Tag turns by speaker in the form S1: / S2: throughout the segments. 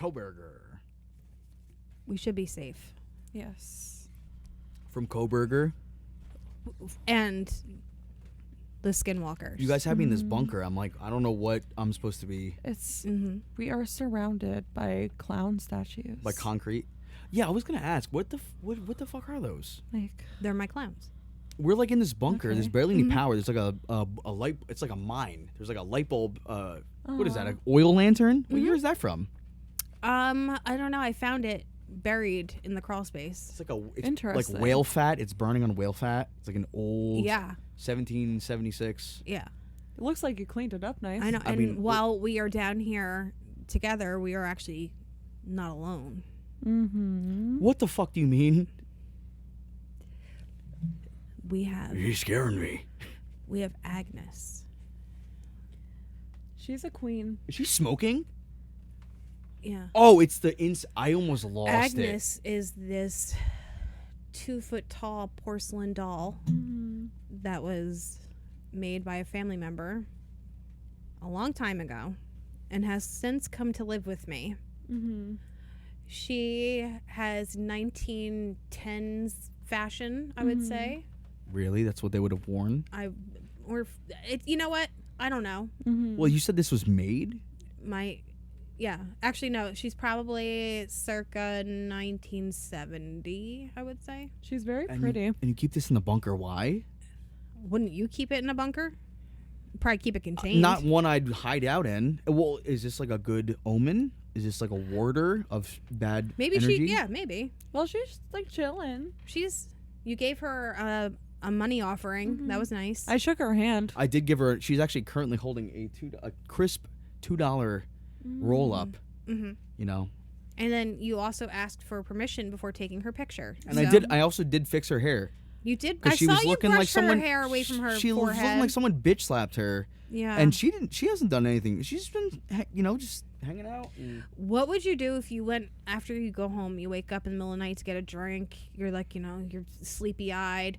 S1: Koberger.
S2: We should be safe.
S3: Yes.
S1: From Koberger.
S2: And the Skinwalkers.
S1: You guys have me in this bunker. I'm like, I don't know what I'm supposed to be.
S3: It's we are surrounded by clown statues.
S1: Like concrete. Yeah, I was gonna ask, what the fuck are those?
S3: Like
S2: They're my clowns.
S1: We're like in this bunker.
S3: Okay.
S1: There's barely any power. There's like a light. It's like a mine. There's like a light bulb. What is that? An oil lantern? What year is that from?
S2: I don't know. I found it buried in the crawl space.
S1: It's like it's
S3: Interesting.
S1: like whale fat. It's burning on whale fat. It's like an old 1776.
S2: Yeah.
S3: it looks like you cleaned it up nice.
S2: I know.
S1: I
S2: And
S1: mean,
S2: while we are down here together, we are actually not alone.
S3: Mm-hmm.
S1: What the fuck do you mean?
S2: We have
S1: You're scaring me.
S2: Agnes.
S3: She's a queen.
S1: Is she smoking?
S2: Yeah.
S1: Oh, it's the I almost lost
S2: Agnes is this 2-foot tall porcelain doll that was made by a family member a long time ago and has since come to live with me.
S3: Mm-hmm.
S2: She has 1910s fashion, I would say.
S1: Really? That's what they would have worn?
S2: You know what? I don't know.
S3: Mm-hmm.
S1: Well, you said this was made?
S2: Yeah. Actually, no. She's probably circa 1970, I would say.
S3: She's very
S1: And
S3: pretty.
S1: and you keep this in the bunker. Why?
S2: Wouldn't you keep it in a bunker? Probably keep it contained.
S1: Not one I'd hide out in. Well, is this like a good omen? Is this like a warder of bad
S2: Maybe
S1: energy?
S2: maybe.
S3: Well, she's like chilling.
S2: You gave her a money offering. That was nice.
S3: I shook her hand.
S1: I did give her. She's actually currently holding a crisp $2 roll up.
S2: Mm-hmm.
S1: You know,
S2: And then you also asked for permission before taking her picture.
S1: and
S2: So-
S1: I also did fix her hair.
S2: You did. I
S1: Because she
S2: saw
S1: was
S2: you
S1: looking
S2: brush
S1: like someone.
S2: her hair away from her
S1: she was
S2: forehead.
S1: looking like someone bitch slapped her.
S2: Yeah.
S1: And she hasn't done anything. She's been, just hanging out.
S2: What would you do if you went after you go home? You wake up in the middle of the night to get a drink. You're like, you're sleepy eyed,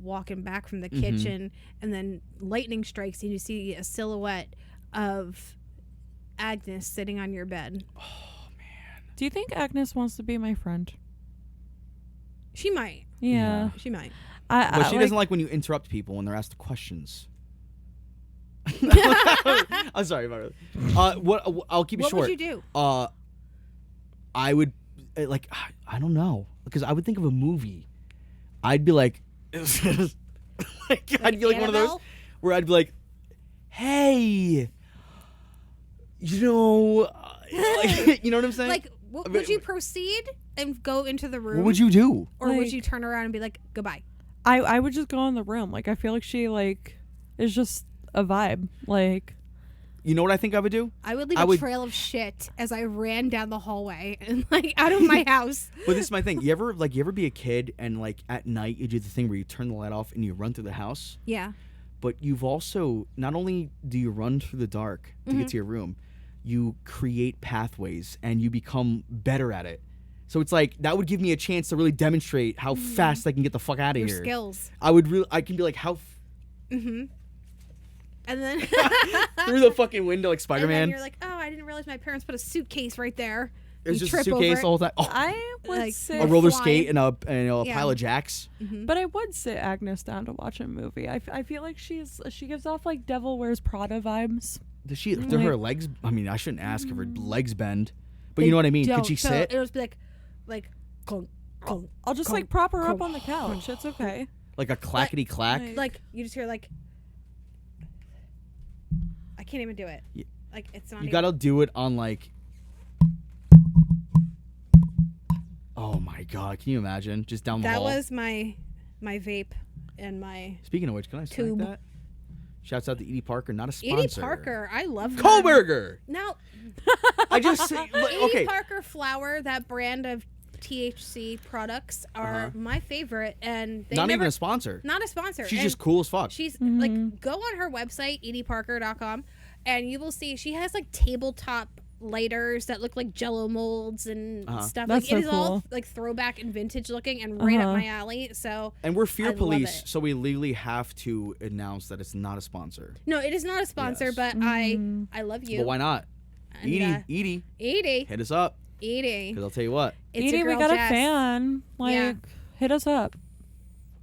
S2: walking back from the kitchen, and then lightning strikes and you see a silhouette of Agnes sitting on your bed.
S3: Do you think Agnes wants to be my friend?
S2: She might.
S3: Yeah.
S2: She might.
S1: But she doesn't like when you interrupt people when they're asked questions. I'm sorry, Marla. I'll keep it short.
S2: What would you do?
S1: I would I don't know, because I would think of a movie. I'd be like, I'd be like one of those
S2: Annabelle?
S1: where I'd be like, hey, you know what I'm saying?
S2: Like, would you proceed and go into the room?
S1: What would you do?
S2: Or would
S3: Like-
S2: you turn around and be like, goodbye?
S3: I would just go in the room. Like, I feel like she, is just a vibe. Like,
S1: You know what I think I would do?
S2: I would leave
S1: I
S2: a
S1: would-
S2: trail of shit as I ran down the hallway and out of my house.
S1: But this is my thing. You ever be a kid and at night you do the thing where you turn the light off and you run through the house?
S2: Yeah.
S1: But you've also, not only do you run through the dark to get to your room, you create pathways and you become better at it. So it's like, that would give me a chance to really demonstrate how fast I can get the fuck out of
S2: Your
S1: here.
S2: skills.
S1: I can be like, how
S2: And then
S1: through the fucking window like
S2: and
S1: Spider-Man.
S2: then you're like, oh, I didn't realize my parents put a suitcase right there.
S1: It's
S2: You
S1: just a
S2: trip
S1: suitcase
S2: over
S1: the whole time. Oh,
S3: I would
S2: Like,
S3: sit...
S1: a roller
S2: flying.
S1: skate and a
S2: Yeah.
S1: pile of jacks.
S3: But I would sit Agnes down to watch a movie. I feel like she gives off, Devil Wears Prada vibes.
S1: Does she? Do her legs? I mean, I shouldn't ask if her legs bend, but you know what I mean.
S2: Don't.
S1: Could she
S2: So
S1: sit?
S2: It'll just be like, clunk, clunk,
S3: I'll just,
S2: clunk,
S3: prop her up
S2: clunk.
S3: on the couch. It's okay.
S1: Like a clackety clack?
S2: Like you just hear I can't even do it.
S1: Yeah.
S2: It's not.
S1: You
S2: even,
S1: gotta do it on Oh my god! Can you imagine? Just down the
S2: That
S1: hall.
S2: was my vape and my
S1: Speaking of which, can I smack
S2: tube.
S1: that? Shouts out to Edie Parker, not a sponsor.
S2: Edie Parker. I love her.
S1: Koberger.
S2: No,
S1: I just
S2: Edie
S1: okay.
S2: Parker flower, that brand of THC products are my favorite, and they
S1: Not
S2: never,
S1: even a sponsor.
S2: not a sponsor.
S1: She's
S2: And
S1: just cool as fuck.
S2: She's go on her website edieparker.com, and you will see she has tabletop lighters that look like Jello molds and stuff.
S3: That's
S2: it
S3: so
S2: is all
S3: cool.
S2: throwback and vintage looking, and right up my alley. So
S1: And we're
S2: I
S1: fear
S2: love
S1: police,
S2: it.
S1: so we legally have to announce that it's not a sponsor.
S2: no, it is not a sponsor,
S1: Yes.
S2: but I love you.
S1: But why not?
S2: And,
S1: Edie,
S2: Edie.
S1: hit us up.
S2: Edie.
S1: Because I'll tell you what.
S2: It's
S3: Edie,
S2: your
S3: we
S2: girl
S3: got
S2: Jess.
S3: a fan. Like,
S2: Yeah.
S3: hit us up.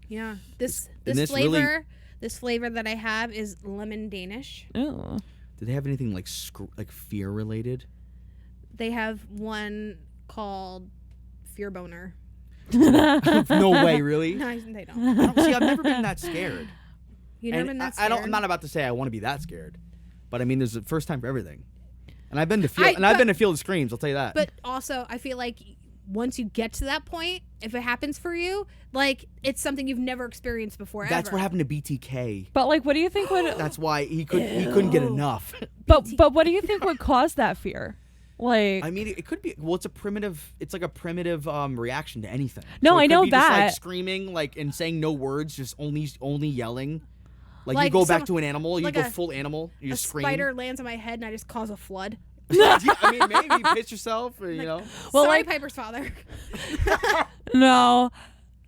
S2: Yeah. This
S1: this
S2: flavor,
S1: really-
S2: this flavor that I have is lemon Danish.
S3: Ew.
S1: Do they have anything like fear related?
S2: They have one called Fear Boner.
S1: No way, really.
S2: No, they don't.
S1: See, I've never been that scared.
S2: You never
S1: And
S2: been that
S1: I
S2: scared?
S1: don't. I'm not about to say I want to be that scared, but I mean, there's a first time for everything. And I've been to I've been to Field of Screams. I'll tell you that.
S2: But also, I feel like once you get to that point, if it happens for you, like it's something you've never experienced before.
S1: That's
S2: ever.
S1: what happened to BTK.
S3: But like, what do you think would?
S1: That's why he couldn't get enough.
S3: But what do you think would cause that fear? Like,
S1: I mean, it could be. Well, it's like a primitive reaction to anything.
S3: No,
S1: So it
S3: I
S1: could
S3: know
S1: be just, like,
S3: that.
S1: screaming, like, and saying no words, just only yelling. Like you
S2: Like
S1: go back
S2: some-
S1: to an animal, you
S2: like
S1: go
S2: a-
S1: full animal, you
S2: a
S1: just scream.
S2: spider lands on my head and I just cause a flood.
S1: Yeah, I mean, maybe piss yourself, or, you know.
S3: Well,
S2: Sorry,
S3: like-
S2: Piper's father.
S3: no,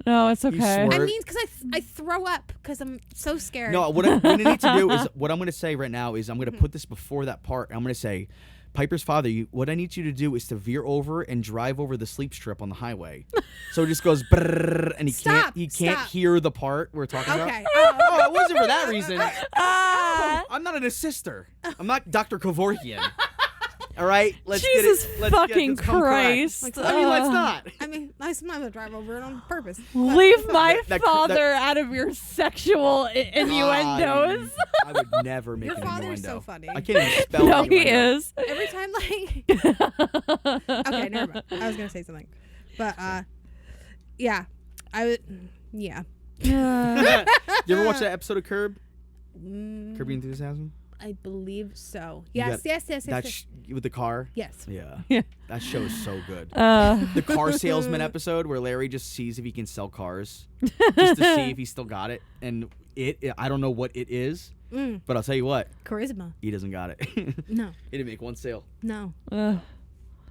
S3: it's okay.
S1: swore.
S2: I
S1: Or-
S2: mean, because I throw up because I'm so scared.
S1: No, what I need to do is what I'm going to say right now is I'm going to put this before that part. I'm going to say, Piper's father, what I need you to do is to veer over and drive over the sleep strip on the highway. So it just goes brrrr, and he can't hear the part we're talking about.
S2: Okay.
S1: Oh, it wasn't for that reason.
S3: Ah,
S1: I'm not an assister. I'm not Dr. Kevorkian. All right,
S3: Jesus
S1: let's
S3: fucking
S1: let's come correct.
S3: Christ!
S1: I mean, let's not.
S2: I mean, I sometimes drive over it on purpose.
S3: Leave my
S1: that-
S3: father out of your sexual innuendos.
S1: I would never make
S2: Your
S1: an
S2: father's
S1: innuendo.
S2: so funny.
S1: I can't even spell
S3: No, he
S1: innuendo.
S3: is.
S2: Every time, like, okay, never mind. I was gonna say something, but yeah, I would, yeah.
S1: You ever watch that episode of Curb?
S2: Mm,
S1: Curb Your Enthusiasm?
S2: I believe so.
S1: You
S2: Yes,
S1: got
S2: yes, yes,
S1: That
S2: yes.
S1: with the car?
S2: Yes.
S1: Yeah.
S3: Yeah.
S1: That show is so good.
S3: Uh,
S1: The car salesman episode where Larry just sees if he can sell cars just to see if he still got it. And I don't know what it is,
S2: Mm,
S1: but I'll tell you what,
S2: charisma.
S1: he doesn't got it.
S2: No,
S1: He didn't make one sale.
S2: no.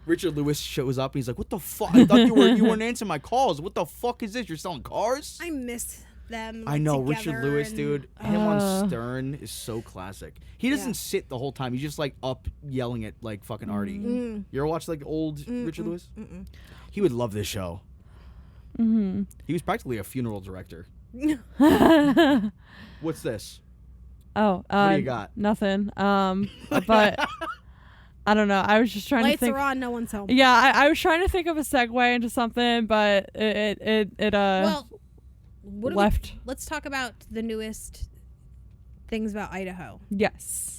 S1: Richard Lewis shows up and he's like, "What the fuck? I thought you weren't answering my calls. What the fuck is this? You're selling cars?"
S2: I missed them.
S1: I know, Richard
S2: together
S1: Lewis,
S2: and-
S1: dude. Him on Stern is so classic. He doesn't sit the whole time. He's just like up yelling at like fucking Artie.
S2: Mm.
S1: You ever watch like old Richard Lewis?
S2: Mm-mm.
S1: He would love this show.
S3: mm-hmm.
S1: He was practically a funeral director. What's this?
S3: Oh,
S1: What do you got?
S3: Nothing. But I don't know. I was just trying to
S2: Lights
S3: think.
S2: are on. No one's home.
S3: Yeah, I was trying to think of a segue into something, but it
S2: Well, what do we-
S3: left.
S2: let's talk about the newest things about Idaho.
S3: Yes.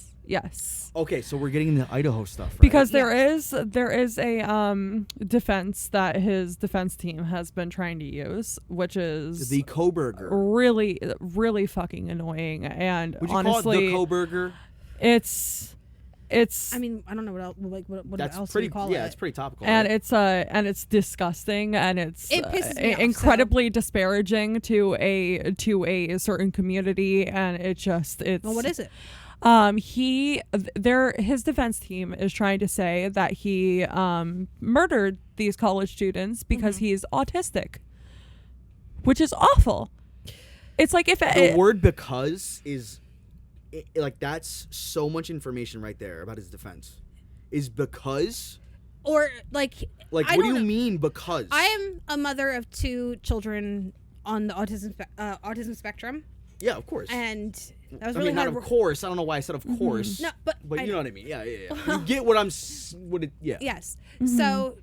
S1: Okay, so we're getting into Idaho stuff, right?
S3: Because there is a defense that his defense team has been trying to use, which is
S1: the Koberger.
S3: really fucking annoying. And
S1: Would you
S3: honestly,
S1: call it the Koberger?
S3: it's
S2: I mean, I don't know what else. Like, what
S1: That's
S2: else
S1: pretty.
S2: do you call
S1: Yeah,
S2: it?
S1: it's pretty topical.
S3: and
S1: right?
S3: it's disgusting, and it's
S2: It pisses me off,
S3: incredibly disparaging to a certain community, and it's
S2: Well, what is it?
S3: His defense team is trying to say that he murdered these college students because he's autistic, which is awful. It's like if
S1: the word "because" is like that's so much information right there about his defense. Is because
S2: Or like I
S1: what
S2: don't
S1: do you
S2: know.
S1: mean because?
S2: I am a mother of 2 children on the autism spectrum,
S1: Yeah, of course.
S2: and that was
S1: I
S2: really
S1: mean, not
S2: hard.
S1: of course. I don't know why I said of course.
S2: No, but
S1: But
S2: I-
S1: you know what I mean. Yeah. You get what I'm. Yeah.
S2: Yes. So,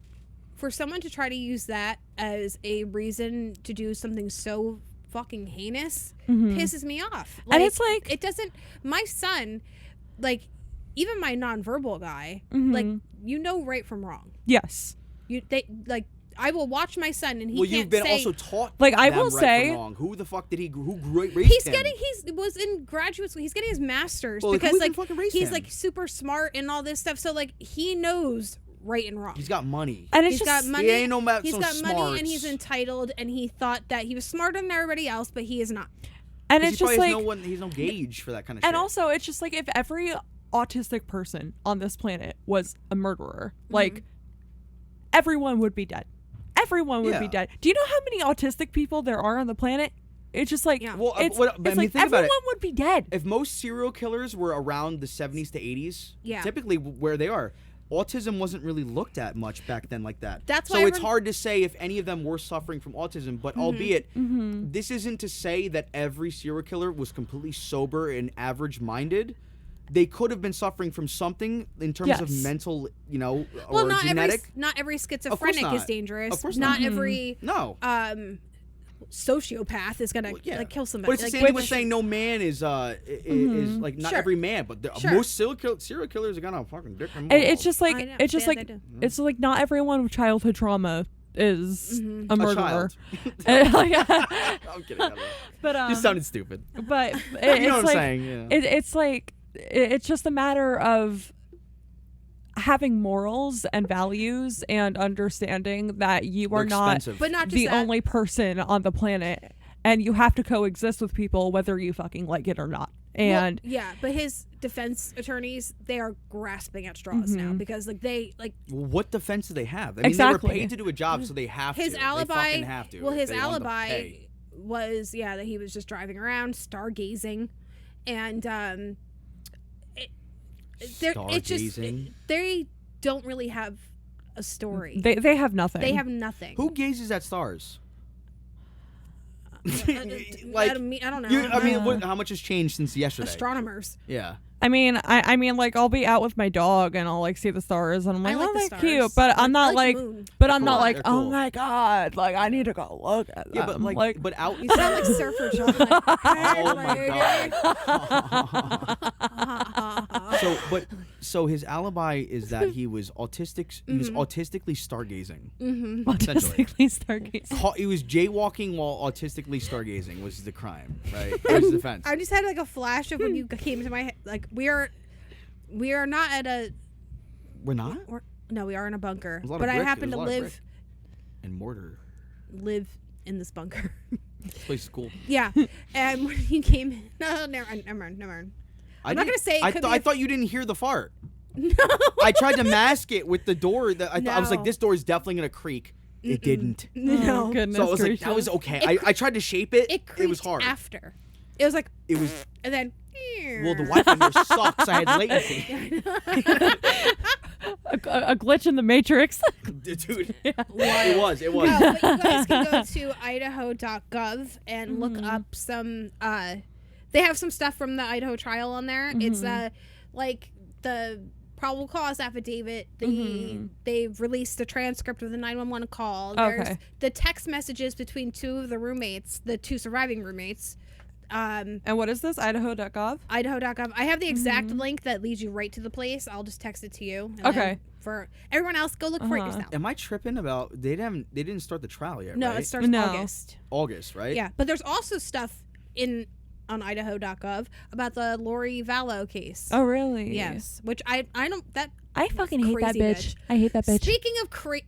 S2: for someone to try to use that as a reason to do something so fucking heinous pisses me off.
S3: And it's like-
S2: it doesn't. My son, like, even my nonverbal guy,
S3: Mm-hmm.
S2: like, you know right from wrong.
S3: yes.
S2: I will watch my son and he
S1: Well,
S2: can't
S1: you've been
S2: say.
S1: also taught.
S3: Like, I
S1: them
S3: will
S1: right from
S3: say-
S1: wrong. Who the fuck did he? Who raised him?
S2: He was in graduate school. He's getting his master's
S1: Well, like,
S2: because
S1: who even
S2: like
S1: fucking raised
S2: he's
S1: him?
S2: like super smart and all this stuff. So like he knows right and wrong.
S1: He's got money.
S3: And it's
S2: He's
S3: just
S2: got money.
S1: He ain't no ma-
S2: He's
S1: some
S2: got money and
S1: smarts.
S2: he's entitled, and he thought that he was smarter than everybody else, but he is not.
S3: and
S1: He
S3: it's just
S1: probably
S3: like
S1: he's no gauge for that kind of shit.
S3: and also it's just like if every autistic person on this planet was a murderer, like everyone would be dead. Everyone would be
S1: Yeah.
S3: dead. Do you know how many autistic people there are on the planet? It's just like
S2: Yeah.
S1: Well,
S3: it's,
S1: but I
S3: it's
S1: mean,
S3: like
S1: think about
S3: everyone
S1: it.
S3: would be dead.
S1: If most serial killers were around the 70s to 80s,
S2: Yeah.
S1: typically where they are, autism wasn't really looked at much back then like that.
S2: That's
S1: so
S2: why
S1: it's hard to say if any of them were suffering from autism, but albeit this isn't to say that every serial killer was completely sober and average minded. They could have been suffering from something in terms of mental, or genetic.
S2: Not every schizophrenic is dangerous.
S1: Of course
S2: not
S1: not.
S2: every
S1: No.
S2: sociopath is gonna kill somebody.
S1: But it's the same thing with saying no man is like not every man, but most serial killers are gonna fucking dick and balls.
S3: It's just like it's like not everyone with childhood trauma is a murderer.
S1: I'm kidding.
S3: But
S1: you sounded stupid.
S3: But
S1: you know what I'm saying? Yeah.
S3: It's like it's just a matter of having morals and values and understanding that you are not the only person on the planet, and you have to coexist with people whether you fucking like it or not. And
S2: but his defense attorneys, they are grasping at straws now because
S1: what defense do they have? I mean,
S3: exactly.
S1: they were paid to do a job, so they have
S2: his
S1: to.
S2: alibi.
S1: They fucking have to.
S2: Well, his alibi was that he was just driving around stargazing, and they don't really have a story.
S3: They have nothing.
S2: They have nothing.
S1: Who gazes at stars?
S2: I don't know.
S1: How much has changed since yesterday?
S2: Astronomers.
S1: Yeah.
S3: I mean, like I'll be out with my dog and I'll like see the stars and I'm like,
S2: I like
S3: oh,
S2: the
S3: they're
S2: stars.
S3: cute, but I'm not like,
S1: They're
S3: oh
S1: cool.
S3: my god, like I need to go look at them.
S1: Yeah, but but out.
S2: You sound like Surfer John.
S1: Oh my god. So his alibi is that he was autistic. He was autistically stargazing.
S3: Autistically stargazing.
S1: He was jaywalking while autistically stargazing was the crime, right? It was the defense.
S2: I just had like a flash of when you came to my head. Like we are not at a.
S1: We're not.
S2: No, we are in a bunker.
S1: But
S2: I happen to live.
S1: And mortar.
S2: Live in this bunker.
S1: This place is cool.
S2: Yeah, and when you came in, never mind. I'm not gonna say.
S1: I thought you didn't hear the fart.
S2: No.
S1: I tried to mask it with the door. I was like, this door is definitely gonna creak. It didn't.
S2: No.
S3: Oh, goodness
S1: So I was
S3: gracious.
S1: like, that was okay. I tried to shape it. It was hard.
S2: After. It was like.
S1: It was.
S2: And then.
S1: Well, the Wi-Fi here sucks. I had latency.
S3: a glitch in the matrix.
S1: Dude,
S3: Yeah.
S1: it was.
S2: No, but you guys can go to idaho.gov and look up some. They have some stuff from the Idaho trial on there. It's like the probable cause affidavit. They've released the transcript of the 911 call. There's the text messages between two of the roommates, the two surviving roommates.
S3: And what is this? Idaho.gov?
S2: Idaho.gov. I have the exact link that leads you right to the place. I'll just text it to you. And
S3: Okay.
S2: then for everyone else, go look for it yourself.
S1: Am I tripping about? They didn't start the trial yet.
S2: No,
S1: right?
S2: it starts August.
S1: August, right?
S2: Yeah, but there's also stuff on Idaho.gov about the Lori Vallow case.
S3: Oh, really?
S2: Yes, which I don't that.
S3: I fucking hate that
S2: crazy
S3: bitch. I hate that bitch.
S2: Speaking of crazy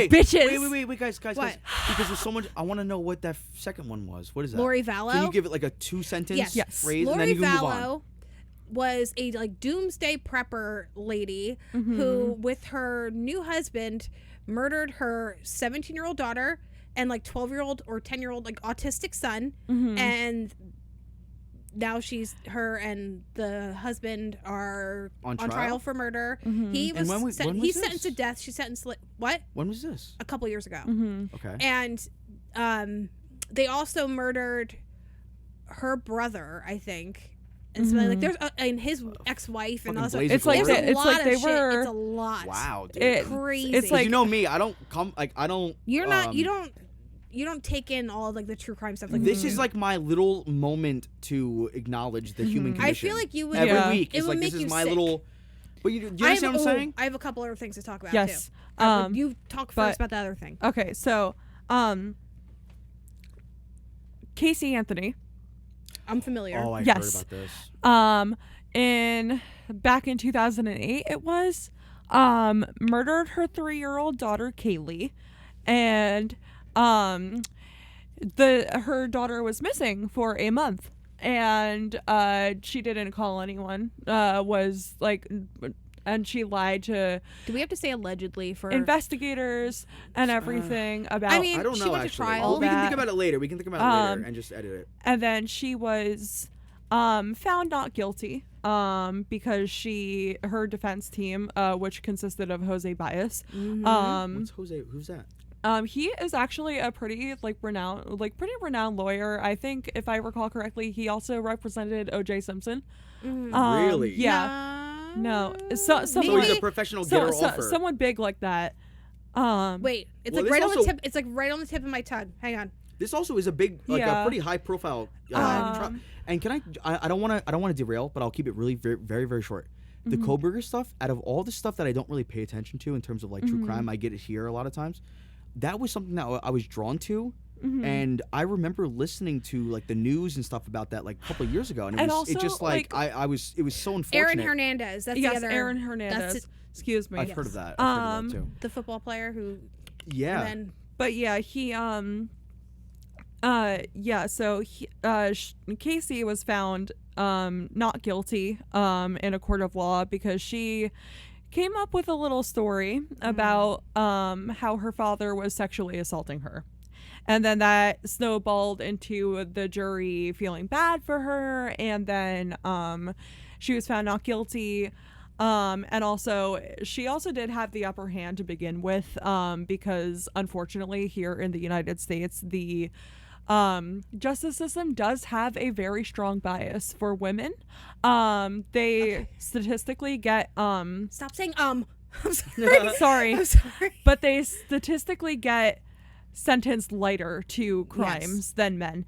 S3: bitches.
S1: Wait, guys,
S2: What?
S1: because there's so much. I want to know what that second one was. What is that?
S2: Lori Vallow.
S1: Can you give it like a 2-sentence
S3: Yes.
S1: phrase,
S2: Lori
S1: and then you can move
S2: Vallow
S1: on?
S2: was a doomsday prepper lady who, with her new husband, murdered her 17-year-old daughter and 12-year-old or 10-year-old autistic son, and now her and the husband are on trial for murder. He was sentenced to death. She sentenced what?
S1: When was this?
S2: A couple years ago.
S1: Okay.
S2: And they also murdered her brher, I think. And so there's and his ex-wife and also
S1: It's like
S3: they were.
S2: It's a lot.
S1: Wow, dude.
S2: It's crazy.
S3: It's like,
S1: you know me. I don't.
S2: You're not. You don't take in all the true crime stuff.
S1: This is like my little moment to acknowledge the human condition.
S2: I feel like you would
S1: every week.
S2: It
S1: It's
S2: would
S1: like
S2: make
S1: this is
S2: you
S1: my
S2: sick.
S1: little. But do you understand what I'm saying?
S2: I have a couple other things to talk about
S3: yes.
S2: too. You talk first about the other thing.
S3: Okay, so Casey Anthony.
S2: I'm familiar.
S1: Oh, I heard
S3: Yes.
S1: about this.
S3: Back in 2008 it was murdered her 3-year-old daughter Kaylee, and her daughter was missing for a month, and she didn't call anyone, and she lied to
S2: Do we have to say allegedly for
S3: investigators and everything about.
S2: I mean,
S1: I don't
S2: she
S1: know
S2: went to
S1: actually.
S2: trial.
S1: We can think about it later. We can think about it later and just edit it.
S3: And then she was found not guilty because her defense team, which consisted of Jose Baez.
S1: What's Jose? Who's that?
S3: He is actually a pretty renowned lawyer. I think, if I recall correctly, he also represented O.J. Simpson.
S1: Really?
S3: Yeah. No.
S1: So he's a professional getter-offer.
S3: Someone big like that.
S2: Wait, it's like right on the tip. It's like right on the tip of my tongue. Hang on.
S1: This also is a big, a pretty high-profile. And can I don't want to derail, but I'll keep it really very, very, very short. The Kohberger stuff, out of all the stuff that I don't really pay attention to in terms of like true crime, I get it here a lot of times. That was something that I was drawn to, and I remember listening to like the news and stuff about that like a couple of years ago, and it was just like it was so unfortunate.
S2: Aaron Hernandez, that's the other.
S3: Aaron Hernandez. Excuse me.
S1: I've heard of that. I've heard of that too.
S2: The football player who.
S1: Yeah.
S3: But yeah, he so Casey was found not guilty in a court of law because she came up with a little story about how her father was sexually assaulting her. And then that snowballed into the jury feeling bad for her, and then she was found not guilty. And also, she also did have the upper hand to begin with, because unfortunately here in the United States, the justice system does have a very strong bias for women. They statistically get
S2: Stop saying I'm
S3: sorry.
S2: I'm sorry.
S3: But they statistically get sentenced lighter to crimes than men.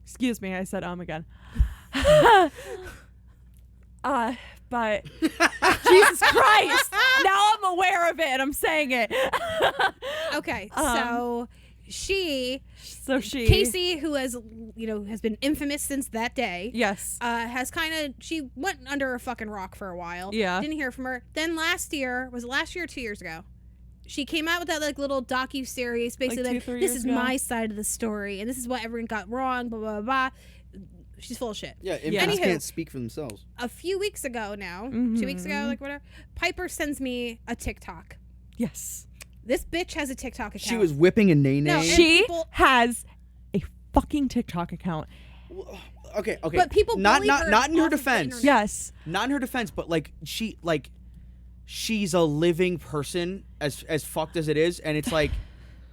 S3: Excuse me, I said again. But Jesus Christ, now I'm aware of it and I'm saying it.
S2: Okay, so Casey, who has been infamous since that day.
S3: Yes.
S2: She went under a fucking rock for a while.
S3: Yeah.
S2: Didn't hear from her. Then last year or 2 years ago, she came out with that like little docu-series, basically like this is my side of the story and this is what everyone got wrong, blah, blah, blah. She's full of shit.
S1: Yeah, infants can't speak for themselves.
S2: A few weeks ago now, 2 weeks ago, like whatever, Piper sends me a TikTok.
S3: Yes.
S2: This bitch has a TikTok account.
S1: She was whipping a nay-nay.
S2: No,
S3: she has a fucking TikTok account.
S1: Okay.
S2: But people
S1: not
S2: her
S1: in her defense.
S3: Yes.
S1: Not in her defense, but she's a living person as fucked as it is, and it's like,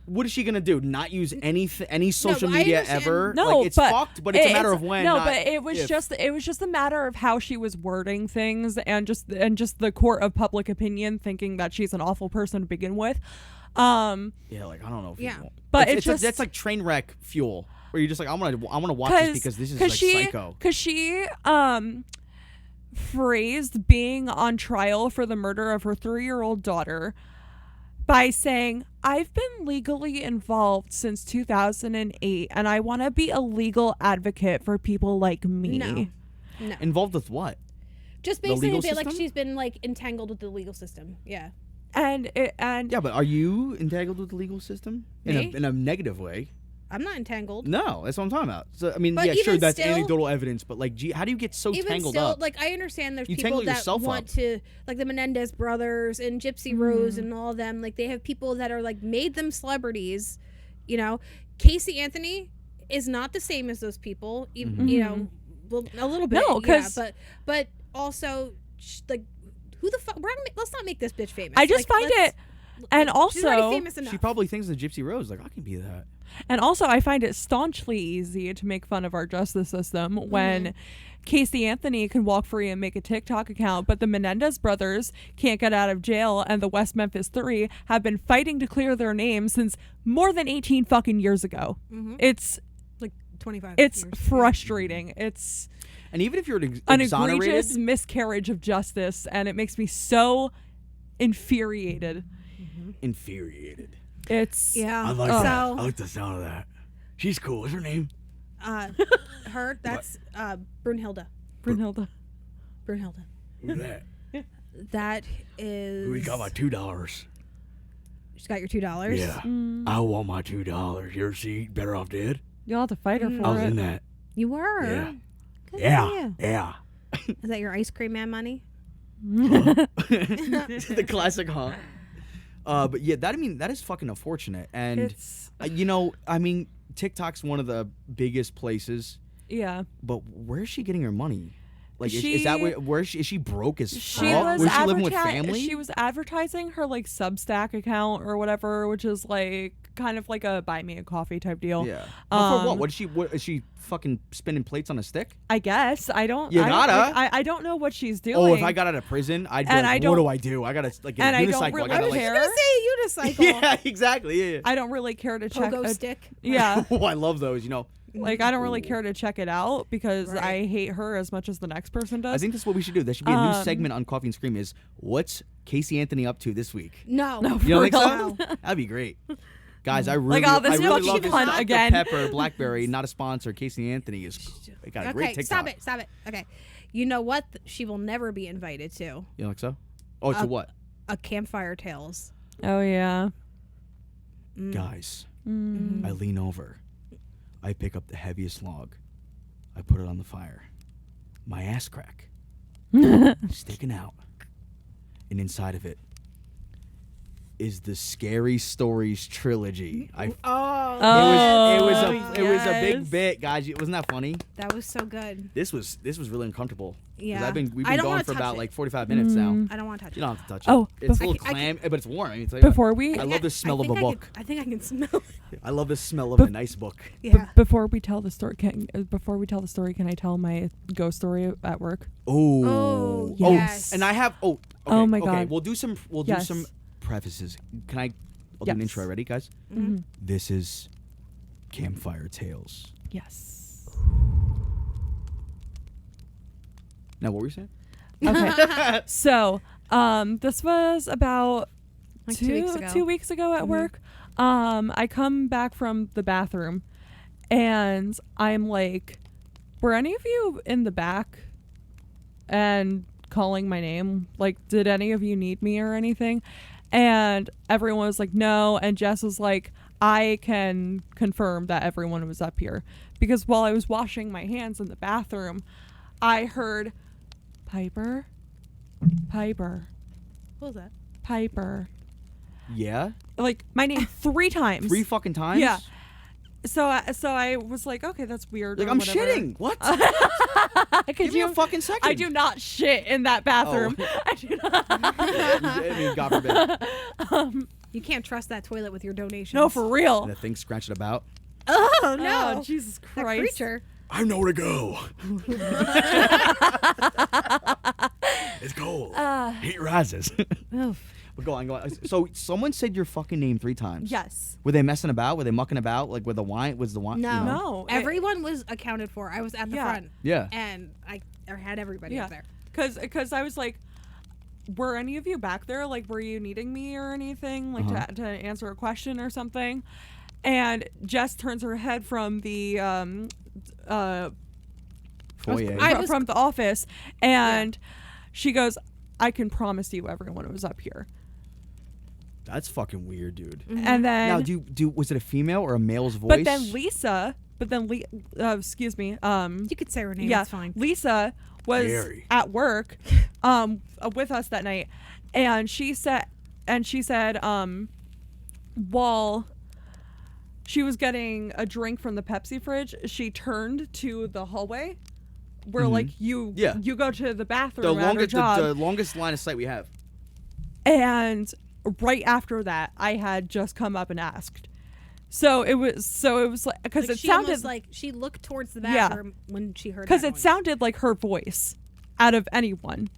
S1: what is she gonna do? Not use any social media ever?
S3: No,
S1: it's fucked, but it's a matter of when.
S3: No, but it was just a matter of how she was wording things, and just the court of public opinion thinking that she's an awful person to begin with.
S1: Yeah, like I don't know.
S3: But
S1: that's like train wreck fuel, where you're just like, I want to watch this because this is like psycho.
S3: Because she phrased being on trial for the murder of her 3-year-old daughter by saying, I've been legally involved since 2008 and I want to be a legal advocate for people like me.
S2: No.
S1: Involved with what?
S2: Just basically like she's been like entangled with the legal system. Yeah.
S3: And
S1: yeah, but are you entangled with the legal system in a negative way?
S2: I'm not entangled.
S1: No, that's what I'm talking about. So I mean,
S2: but
S1: yeah, sure, that's
S2: still,
S1: anecdotal evidence, but like, how do you get so tangled up?
S2: Like, I understand there's people that want to, like the Menendez brothers and Gypsy Rose and all of them. Like, they have people that are like made them celebrities. You know, Casey Anthony is not the same as those people. You know, well, a little bit.
S3: No, because
S2: but also like, who the fuck? Let's not make this bitch famous.
S3: I just find it, and also
S2: she's already famous enough.
S1: She probably thinks the Gypsy Rose, like, I can be that.
S3: And also, I find it staunchly easy to make fun of our justice system when Casey Anthony can walk free and make a TikTok account, but the Menendez brothers can't get out of jail, and the West Memphis 3 have been fighting to clear their names since more than 18 fucking years ago. It's
S2: like 25.
S3: It's
S2: years.
S3: frustrating. It's
S1: and even if you're
S3: an egregious miscarriage of justice, and it makes me so infuriated.
S1: Infuriated.
S3: It's
S2: I
S1: like that. I like the sound of that. She's cool. What's her name?
S2: Her. That's Brunhilde.
S3: Brunhilde.
S1: Who's that?
S2: That is.
S1: We got my $2.
S2: She's got your $2.
S1: Yeah. I want my $2. You ever see Better Off Dead?
S3: You'll have to fight her for it.
S1: I was in that.
S2: You were.
S1: Yeah.
S2: Good
S1: Yeah.
S2: Is that your ice cream man money?
S1: The classic, huh? But yeah, that is fucking unfortunate. And, TikTok's one of the biggest places
S3: Yeah.
S1: But where is she getting her money? Like, is that where is she broke as fuck?
S3: Was
S1: she living with family?
S3: She was advertising her like Substack account or whatever, which is like kind of like a buy me a coffee type deal.
S1: Yeah. For what? What is she fucking spinning plates on a stick?
S3: I guess. I don't.
S1: You gotta.
S3: I don't know what she's doing.
S1: Oh, if I got out of prison, I'd be like, what do I do? I gotta like get a unicycle.
S3: I don't really
S2: I was
S3: care.
S2: gonna say a unicycle.
S1: Yeah, exactly. Yeah.
S3: I don't really care to check.
S2: Pogo stick.
S3: Yeah.
S1: Oh, I love those. You know.
S3: Like, I don't really care to check it out because I hate her as much as the next person does.
S1: I think that's what we should do. There should be a new segment on Coffee and Scream is what's Casey Anthony up to this week?
S2: No.
S1: You don't think so? That'd be great. Guys, I really,
S3: this
S1: I really love
S3: fun
S1: this
S3: again.
S1: Dr. Pepper, Blackberry, not a sponsor. Casey Anthony is got a great TikTok.
S2: Stop it. Okay. You know what? She will never be invited to.
S1: You don't think so? Oh, to what?
S2: A Campfire Tales.
S3: Oh, yeah.
S1: Guys, I lean over. I pick up the heaviest log. I put it on the fire. My ass crack. Sticking out. And inside of it is the Scary Stories trilogy. It was a big bit, guys. Wasn't that funny?
S2: That was so good.
S1: This was really uncomfortable.
S2: Yeah.
S1: We've been going for about like 45 minutes now.
S2: I don't want to touch it.
S1: You don't have to touch
S3: Oh,
S1: it. It's a little clam, but it's warm. I mean,
S3: before we,
S1: I love the smell of a book.
S2: I think I can smell it.
S1: I love the smell of a nice book.
S2: Yeah.
S3: Before we tell the story, can I tell my ghost story at work?
S2: Oh, yes.
S1: And I have. Okay,
S3: oh my God.
S1: Okay, we'll do some prefaces. I'll do an intro. Ready, guys?
S2: Mm-hmm.
S1: This is Campfire Tales.
S3: Yes.
S1: Now, what were you saying?
S3: Okay. So, this was about
S2: like
S3: 2 weeks ago at work. I come back from the bathroom and I'm like, were any of you in the back and calling my name? Like, did any of you need me or anything? And everyone was like, no. And Jess was like, I can confirm that everyone was up here. Because while I was washing my hands in the bathroom, I heard Piper.
S2: What was that?
S3: Piper.
S1: Yeah?
S3: Like, my name 3 times.
S1: 3 fucking times?
S3: Yeah. So I was like, okay, that's weird.
S1: Like,
S3: or
S1: I'm
S3: whatever.
S1: shitting. What?
S3: Give
S1: me a fucking second.
S3: I do not shit in that bathroom. I do not.
S1: I mean, God forbid.
S2: You can't trust that toilet with your donations.
S3: No, for real.
S1: And that thing scratching about.
S2: Oh, no.
S3: Oh, Jesus
S2: That
S3: Christ.
S2: creature.
S1: I know where to go. It's cold. Heat rises. But go on. So someone said your fucking name 3 times.
S3: Yes.
S1: Were they messing about? Were they mucking about? Like, with the wine? Was the wine?
S2: No.
S1: You know?
S3: No.
S2: Everyone was accounted for. I was at the front.
S1: Yeah.
S2: And I had everybody up there.
S3: Because I was like, were any of you back there? Like, were you needing me or anything? Like, to answer a question or something? And Jess turns her head from the
S1: Foyer.
S3: from the office, and she goes, I can promise you everyone was up here.
S1: That's fucking weird, dude.
S2: Mm-hmm.
S3: And then
S1: now, was it a female or a male's voice?
S3: But then Lisa, excuse me.
S2: You could say her name.
S3: Yeah,
S2: it's fine.
S3: Lisa was
S1: Mary.
S3: at work, with us that night, and she said, while she was getting a drink from the Pepsi fridge, she turned to the hallway where like you go to the bathroom
S1: the longest line of sight we have.
S3: And right after that, I had just come up and asked. So it was like, because
S2: like
S3: it sounded
S2: like she looked towards the bathroom when she heard.
S3: Because it sounded like her voice out of anyone.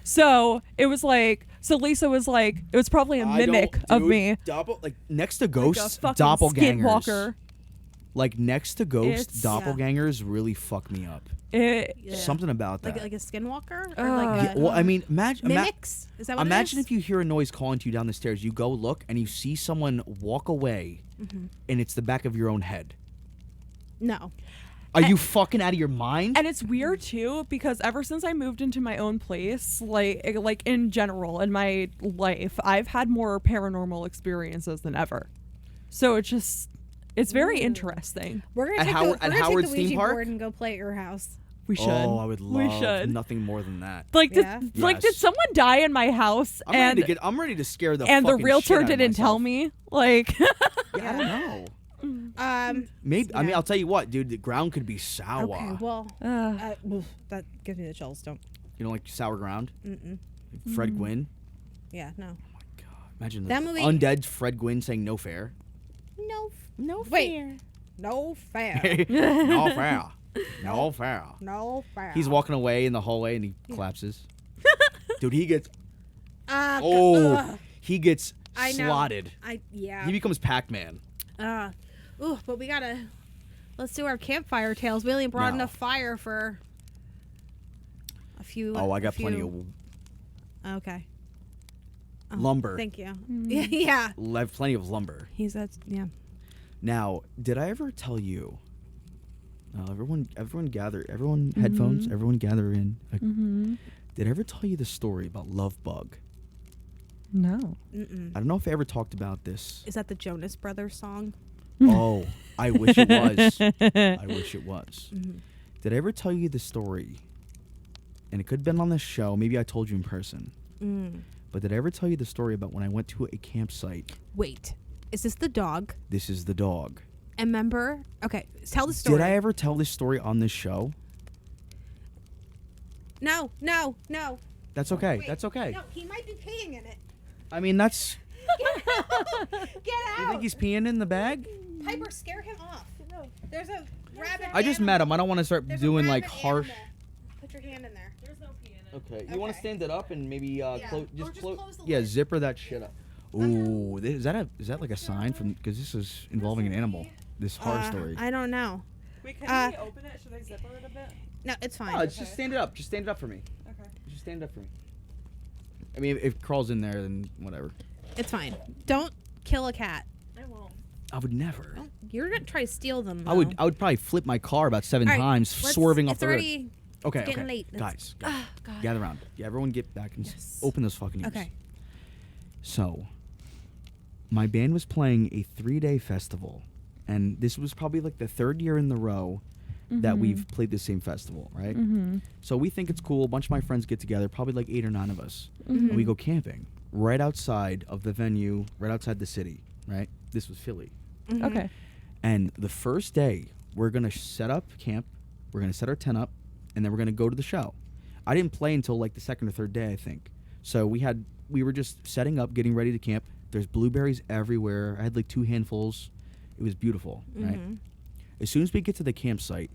S3: So it was like, Lisa was like, it was probably a mimic of me.
S1: Next to ghosts,
S3: like a
S1: doppelgangers.
S3: Skinwalker.
S1: Like next to ghosts, doppelgangers really fuck me up. Something about that.
S2: Like a skinwalker? Or
S1: well, I mean,
S2: mimics? Is that what
S1: imagine
S2: it is?
S1: if you hear a noise calling to you down the stairs, you go look and you see someone walk away, and it's the back of your own head.
S2: No.
S1: Are you fucking out of your mind?
S3: And it's weird too, because ever since I moved into my own place, like in general in my life, I've had more paranormal experiences than ever. So it's very interesting.
S2: We're gonna take the Ouija board and go play at your house.
S3: We should.
S1: Oh, I would love nothing more than that.
S3: Like, did someone die in my house?
S1: I'm ready to scare the.
S3: And
S1: fucking
S3: the realtor
S1: shit out of
S3: didn't
S1: myself.
S3: tell me. Like,
S1: I don't know. Maybe. Yeah. I mean, I'll tell you what, dude. The ground could be sour.
S2: Okay, well, that gives me the chills. Don't.
S1: You don't like sour ground? Mm-mm. Fred Gwynn?
S2: Yeah, no.
S1: Oh my god! Imagine
S2: that
S1: the
S2: movie.
S1: Undead Fred Gwynn saying "No fair."
S2: No
S1: Wait.
S2: fair. No fair.
S1: No fair. No fair.
S2: No fair.
S1: He's walking away in the hallway and he collapses. Dude, he gets. He gets slotted.
S2: Yeah.
S1: He becomes Pac-Man.
S2: But we gotta. Let's do our campfire tales. We only brought enough fire for a few.
S1: Oh, I got plenty of.
S2: Okay.
S1: Lumber.
S2: Thank you. Yeah.
S1: I have plenty of lumber.
S2: Yeah.
S1: Now, did I ever tell you? Everyone gather. Everyone headphones. Everyone gather in. Did I ever tell you the story about Love Bug?
S3: No.
S2: Mm-mm.
S1: I don't know if I ever talked about this.
S2: Is that the Jonas Brothers song?
S1: Oh, I wish it was. I wish it was. Mm-hmm. Did I ever tell you the story? And it could have been on this show. Maybe I told you in person. But did I ever tell you the story about when I went to a campsite?
S2: Wait. Is this the dog?
S1: This is the dog.
S2: And remember? Okay, tell the story.
S1: Did I ever tell this story on this show?
S2: No.
S1: That's okay.
S2: Wait,
S1: that's okay.
S2: No, he might be peeing in it.
S1: I mean, that's...
S2: Get out!
S1: You think he's peeing in the bag?
S2: Piper, scare him off. No. There's a rabbit.
S1: I just met him. I don't want to start doing like harsh...
S2: Animal. Put your hand in there. There's no pee in it.
S1: Okay. You want to stand it up and maybe close
S2: the
S1: yeah,
S2: lid.
S1: zipper that shit up. Ooh, is that like a sign from... Because this is involving an animal. This horror story.
S2: I don't know.
S3: Wait, can we open it? Should I zipper it a bit?
S2: No, it's fine.
S1: No, just stand it up. Just stand it up for me.
S3: Okay.
S1: Just stand it up for me. I mean, if it crawls in there, then whatever.
S2: It's fine. Don't kill a cat.
S3: I won't.
S1: I would never.
S2: You're gonna try to steal them, though.
S1: I would probably flip my car about 7 times, swerving off the road. Okay,
S2: it's getting late.
S1: Guys, gather around. Yeah, everyone get back and open those fucking ears.
S2: Okay.
S1: So, my band was playing a 3-day festival, and this was probably like the 3rd year in the row that we've played the same festival, right? So we think it's cool. A bunch of my friends get together, probably like 8 or 9 of us, and we go camping right outside of the venue, right outside the city, right? This was Philly.
S3: Okay.
S1: And the first day, we're going to set up camp, we're going to set our tent up, and then we're going to go to the show. I didn't play until like the 2nd or 3rd day, I think. So we were just setting up, getting ready to camp. There's blueberries everywhere. I had like 2 handfuls. It was beautiful, right? As soon as we get to the campsite,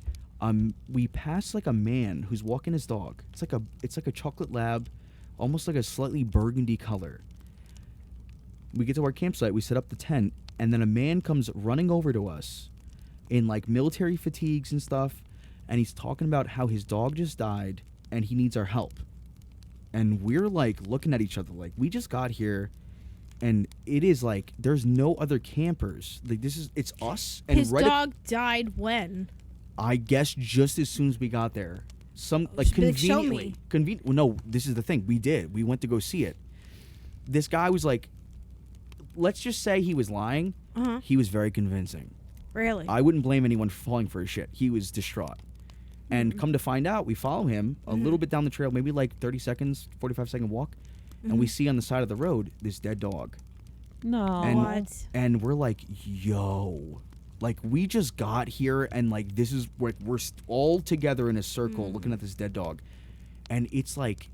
S1: we pass like a man who's walking his dog. It's like a chocolate lab, almost like a slightly burgundy color. We get to our campsite, we set up the tent, and then a man comes running over to us in like military fatigues and stuff, and he's talking about how his dog just died and he needs our help. And we're like looking at each other like, we just got here. And it is like there's no other campers. Like it's us. And
S2: his dog died when?
S1: I guess just as soon as we got there. Conveniently. Well, no, this is the thing. We did. We went to go see it. This guy was like, let's just say he was lying. He was very convincing.
S2: Really?
S1: I wouldn't blame anyone for falling for his shit. He was distraught. And come to find out, we follow him a little bit down the trail, maybe like 30 seconds, 45-second walk. And we see on the side of the road this dead dog.
S3: No.
S1: And we're like, yo. Like, we just got here, and, like, this is where we're all together in a circle looking at this dead dog. And it's like,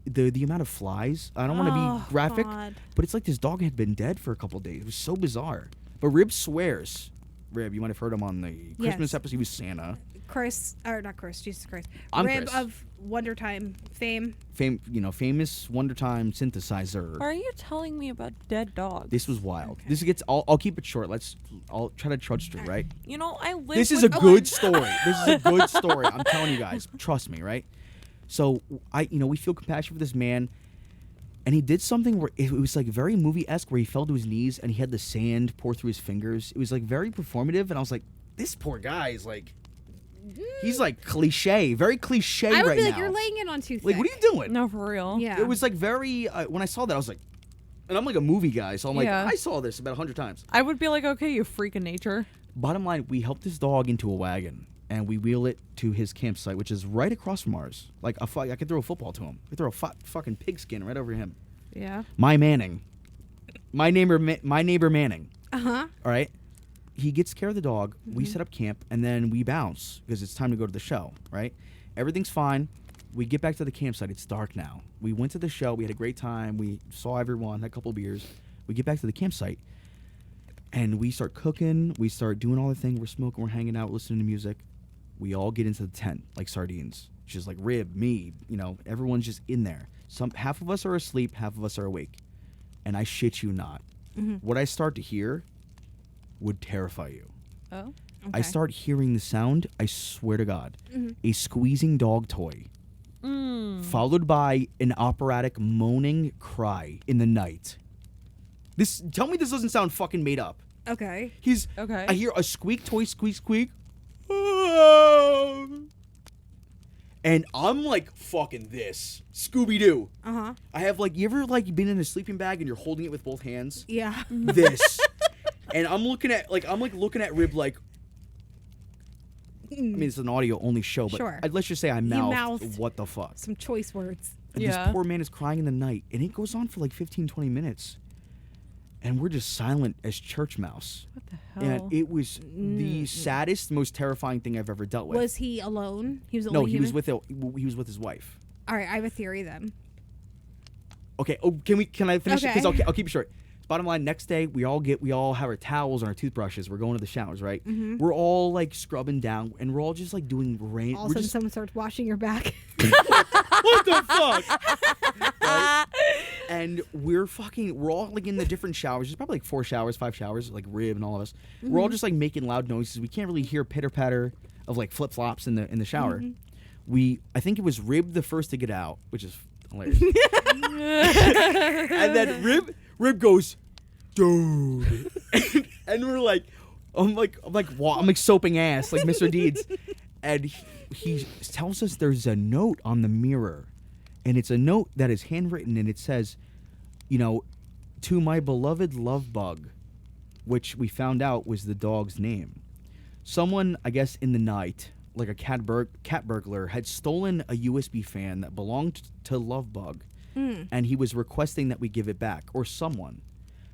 S1: the amount of flies, I don't want to be graphic, but it's like this dog had been dead for a couple days. It was so bizarre. But Rib swears. Rib, you might have heard him on the Christmas episode. He was Santa.
S2: Not Chris, Jesus Christ.
S1: I'm
S2: Rib
S1: Chris.
S2: of Wonder Time fame.
S1: Famous Wonder Time synthesizer.
S3: Are you telling me about dead dogs?
S1: This was wild. Okay. This gets. I'll keep it short. I'll try to trudge through. Right.
S3: I live.
S1: This is a good story. This is a good story. I'm telling you guys. Trust me. Right. So we feel compassion for this man, and he did something where it was like very movie-esque, where he fell to his knees and he had the sand pour through his fingers. It was like very performative, and I was like, this poor guy is like. He's like cliche, very cliche right now.
S2: I would be like, you're laying it on too thick.
S1: Like, what are you doing?
S3: No, for real.
S2: Yeah.
S1: It was like very, when I saw that, I was like, and I'm like a movie guy, so I'm like, I saw this about 100 times.
S3: I would be like, okay, you freak of nature.
S1: Bottom line, we helped this dog into a wagon, and we wheel it to his campsite, which is right across from ours. Like, I could throw a football to him. I could throw a fucking pigskin right over him.
S2: Yeah.
S1: My neighbor Manning.
S2: Uh-huh.
S1: All right? he gets care of the dog. We set up camp, and then we bounce because it's time to go to the show, right? Everything's fine. We get back to the campsite. It's dark now. We went to the show. We had a great time. We saw everyone, had a couple of beers. We get back to the campsite, and we start cooking. We start doing all the things. We're smoking. We're hanging out, listening to music. We all get into the tent like sardines. It's just like Rib, me, everyone's just in there. Half of us are asleep, half of us are awake. And I shit you not. What I start to hear would terrify you.
S3: Oh?
S2: Okay.
S1: I start hearing the sound, I swear to God, a squeezing dog toy, followed by an operatic moaning cry in the night. Tell me this doesn't sound fucking made up.
S2: Okay.
S1: I hear a squeak toy, squeak, squeak. And I'm like fucking this. Scooby-Doo.
S2: Uh-huh.
S1: I have you ever been in a sleeping bag and you're holding it with both hands?
S2: Yeah.
S1: This. And I'm looking at looking at Rib I mean, it's an audio only show, but
S2: sure.
S1: Let's just say I mouthed what the fuck.
S2: Some choice words.
S1: And this poor man is crying in the night, and it goes on for 15, 20 minutes. And we're just silent as church mouse.
S3: What the hell?
S1: And it was the saddest, most terrifying thing I've ever dealt with.
S2: Was he alone? He was
S1: No,
S2: he
S1: was with his wife.
S2: All right, I have a theory then.
S1: Okay. Oh, can I finish it?
S2: Okay.
S1: Because I'll keep it short. Bottom line, next day we all have our towels and our toothbrushes. We're going to the showers, right? We're all scrubbing down, and we're all just doing rain.
S2: All of a sudden, someone starts washing your back.
S1: What the fuck? Right? And we're all in the different showers. There's probably 4 showers, 5 showers, Rib and all of us. We're all just making loud noises. We can't really hear pitter patter of flip flops in the shower. I think it was Rib the first to get out, which is hilarious. And then Rib goes, dude, and we're I'm soaping ass like Mr. Deeds, and he tells us there's a note on the mirror, and it's a note that is handwritten, and it says, to my beloved love bug, which we found out was the dog's name. Someone, I guess, in the night, a cat burglar, had stolen a USB fan that belonged to Lovebug, and he was requesting that we give it back, or someone.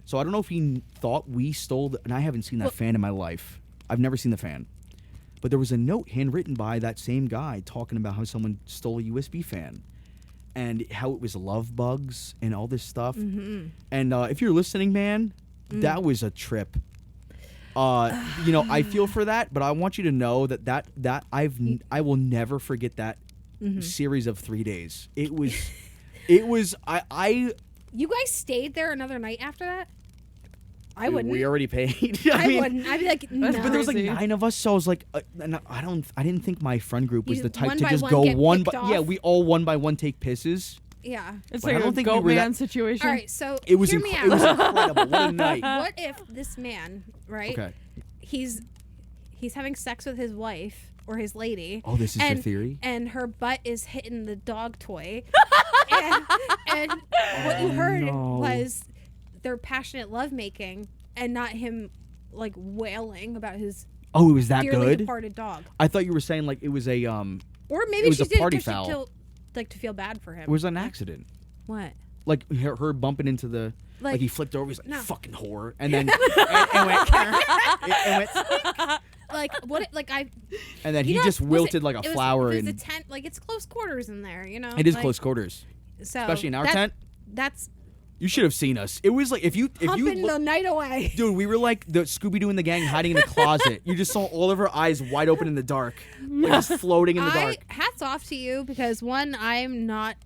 S1: So I don't know if he thought we stole and I haven't seen that fan in my life. I've never seen the fan. But there was a note handwritten by that same guy talking about how someone stole a USB fan and how it was love bugs and all this stuff. And if you're listening, man, that was a trip. I feel for that, but I want you to know that I will never forget that series of 3 days. It was
S2: You guys stayed there another night after that? I wouldn't.
S1: We already paid.
S2: I wouldn't. I'd be like, no.
S1: But there was 9 of us, so I was like, I didn't think my friend group was the type to just go
S2: one
S1: by. Yeah, we all one by one take pisses.
S2: Yeah.
S3: It's like a goat man situation.
S2: All right, so
S1: it was
S2: hear me out.
S1: It was incredible. What a night.
S2: What if this man, right?
S1: Okay.
S2: He's having sex with his wife or his lady.
S1: Oh, this is your theory?
S2: And her butt is hitting the dog toy. and what you heard was their passionate lovemaking and not him wailing about his
S1: it was that
S2: dearly
S1: good?
S2: departed dog.
S1: I thought you were saying it was a
S2: or maybe
S1: it was
S2: she
S1: a
S2: did
S1: party
S2: it
S1: foul.
S2: to feel bad for him.
S1: It was an accident.
S2: What?
S1: Her bumping into the he flipped over. He's like,
S2: no.
S1: fucking whore, and then and went
S2: what?
S1: And then he just wilted like a flower.
S2: It was a tent. It's close quarters in there.
S1: It is close quarters,
S2: so
S1: especially in our tent.
S2: That's.
S1: You should have seen us. It was if you
S2: the night away,
S1: dude. We were like the Scooby-Doo and the gang hiding in the closet. You just saw all of our eyes wide open in the dark, just floating in the dark.
S2: Hats off to you because one, I'm not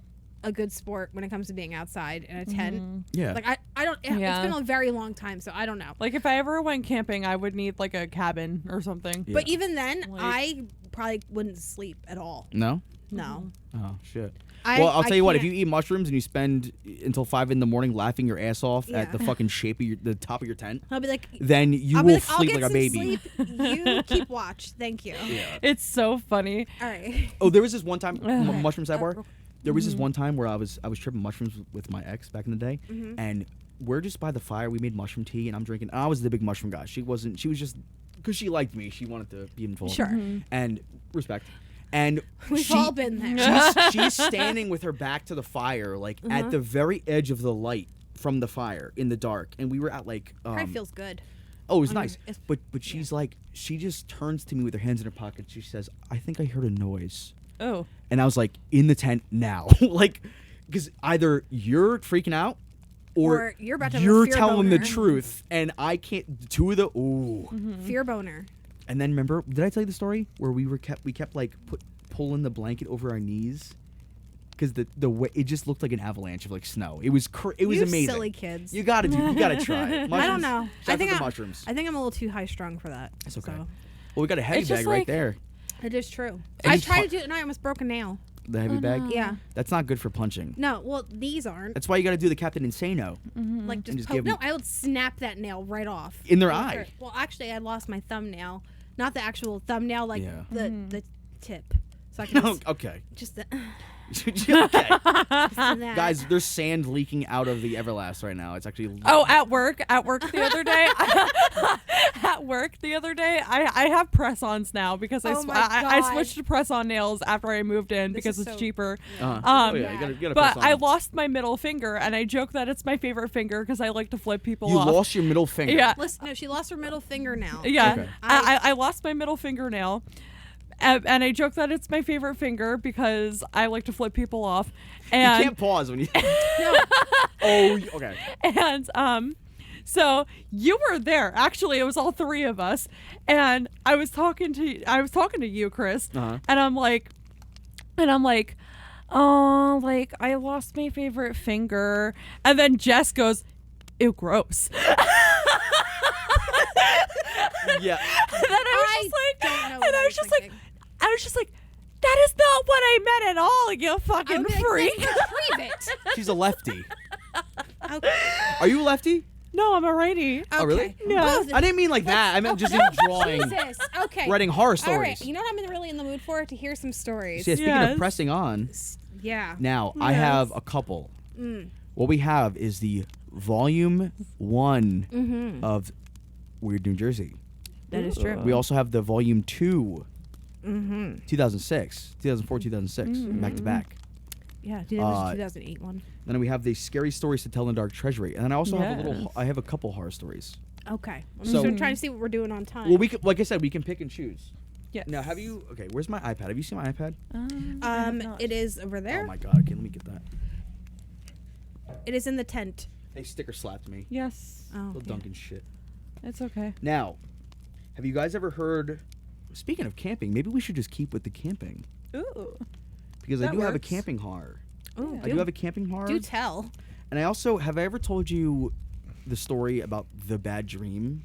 S2: a good sport when it comes to being outside in a tent.
S1: Yeah.
S2: I don't. It's been a very long time, so I don't know.
S3: If I ever went camping, I would need a cabin or something.
S1: Yeah.
S2: But even then, I probably wouldn't sleep at all.
S1: No.
S2: No.
S1: Oh shit. Well, I'll tell you what. If you eat mushrooms and you spend until 5 a.m, laughing your ass off at the fucking shape of the top of your tent,
S2: I'll be like,
S1: then you will sleep like a baby.
S2: Sleep. You keep watch. Thank you.
S1: Yeah.
S3: It's so funny.
S2: All right.
S1: Oh, there was this one time mushroom sidebar. There was this one time where I was tripping mushrooms with my ex back in the day, and we're just by the fire. We made mushroom tea, and I'm drinking. And I was the big mushroom guy. She wasn't. She was just because she liked me. She wanted to be involved.
S2: Sure.
S1: And respect. And
S2: we've all been there.
S1: She's standing with her back to the fire, at the very edge of the light from the fire in the dark. And we were at
S2: probably feels good.
S1: Oh, it was nice. But she's like, she just turns to me with her hands in her pockets. She says, "I think I heard a noise."
S3: Oh.
S1: And I was like, in the tent now. Like, because either you're freaking out or
S2: you're about to
S1: you're
S2: have a fear
S1: telling
S2: boner.
S1: the truth. And I can't, two of the, ooh.
S2: Fear boner.
S1: And then remember, did I tell you the story where we kept like pulling the blanket over our knees? Because the way it just looked like an avalanche of like snow. It was amazing.
S2: Silly kids.
S1: You gotta try it.
S2: I don't know.
S1: I think mushrooms.
S2: I think I'm a little too high strung for that.
S1: It's okay.
S2: So.
S1: Well, we got a heavy bag right there.
S2: It is true.
S1: And
S2: I tried to do it and I almost broke a nail.
S1: The heavy bag?
S2: No. Yeah.
S1: That's not good for punching.
S2: No, well, these aren't.
S1: That's why you got to do the Captain Insano.
S2: Like just poke. No, I would snap that nail right off.
S1: In their eye.
S2: Well, actually, I lost my thumbnail. Not the actual thumbnail, like the tip. So I can
S1: okay.
S2: Just the...
S1: Okay. Guys, there's sand leaking out of the Everlast right now. It's actually
S3: at work the other day. I have press-ons now because I switched to press-on nails after I moved in because it's cheaper.
S1: You gotta
S3: but I lost my middle finger, and I joke that it's my favorite finger because I like to flip people off.
S1: You lost your middle finger?
S3: Yeah.
S2: Listen, no, she lost her middle fingernail.
S3: Yeah. Okay. I lost my middle fingernail. And I joke that it's my favorite finger because I like to flip people off. And
S1: you can't pause when you. No. Oh, okay.
S3: And so you were there. Actually, it was all three of us, and I was talking to you, Chris, and I'm like, oh, like I lost my favorite finger, and then Jess goes, "Ew, gross."
S1: Yeah.
S3: And then I was just like, that is not what I meant at all, you fucking freak.
S1: She's a lefty. Okay. Are you a lefty?
S3: No, I'm a righty.
S1: Okay. Oh, really?
S3: No.
S1: I didn't mean like that. I meant just in drawing.
S2: Jesus. Okay.
S1: Writing horror stories.
S2: All right. You know what I'm really in the mood for? To hear some stories.
S1: See, speaking of pressing on.
S2: Yeah.
S1: Now, I have a couple. What we have is the volume 1 of Weird New Jersey.
S2: That is true.
S1: We also have the volume 2, 2004, 2006, back to back.
S2: Yeah, 2008 one.
S1: Then we have the Scary Stories to Tell in the Dark Treasury, and then I also have a couple horror stories.
S2: Okay, so I'm trying to see what we're doing on time.
S1: Well, like I said, we can pick and choose.
S3: Yes.
S1: Now, okay, where's my iPad? Have you seen my iPad?
S2: It is over there.
S1: Oh my god, okay, let me get that.
S2: It is in the tent.
S1: They sticker slapped me.
S3: Yes.
S2: Oh,
S1: Still dunking shit.
S3: It's okay.
S1: Now, have you guys ever heard, speaking of camping, maybe we should just keep with the camping.
S3: Ooh.
S1: Because I do have a camping horror.
S2: Ooh,
S1: I do have a camping horror.
S2: Do tell.
S1: And I also, have I ever told you the story about the bad dream?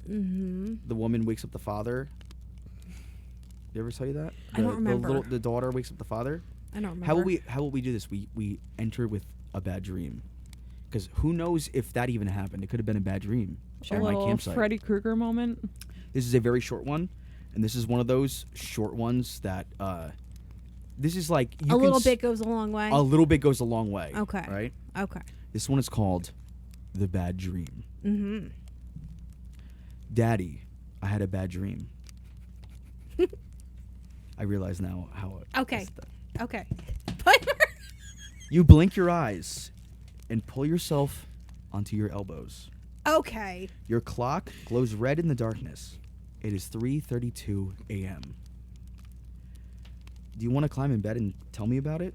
S1: The woman wakes up the father. Did I ever tell you that?
S2: I don't remember.
S1: The daughter wakes up the father.
S2: I don't remember.
S1: How will we do this? We enter with a bad dream. Because who knows if that even happened? It could have been a bad dream.
S3: A little Freddy Krueger moment.
S1: This is a very short one, and this is one of those short ones that this is like
S2: a little bit goes a long way.
S1: A little bit goes a long way.
S2: Okay.
S1: Right?
S2: Okay.
S1: This one is called The Bad Dream. Daddy, I had a bad dream. I realize now how
S2: Okay. Okay.
S1: You blink your eyes and pull yourself onto your elbows.
S2: Okay.
S1: Your clock glows red in the darkness. It is 3:32 a.m. Do you want to climb in bed and tell me about it?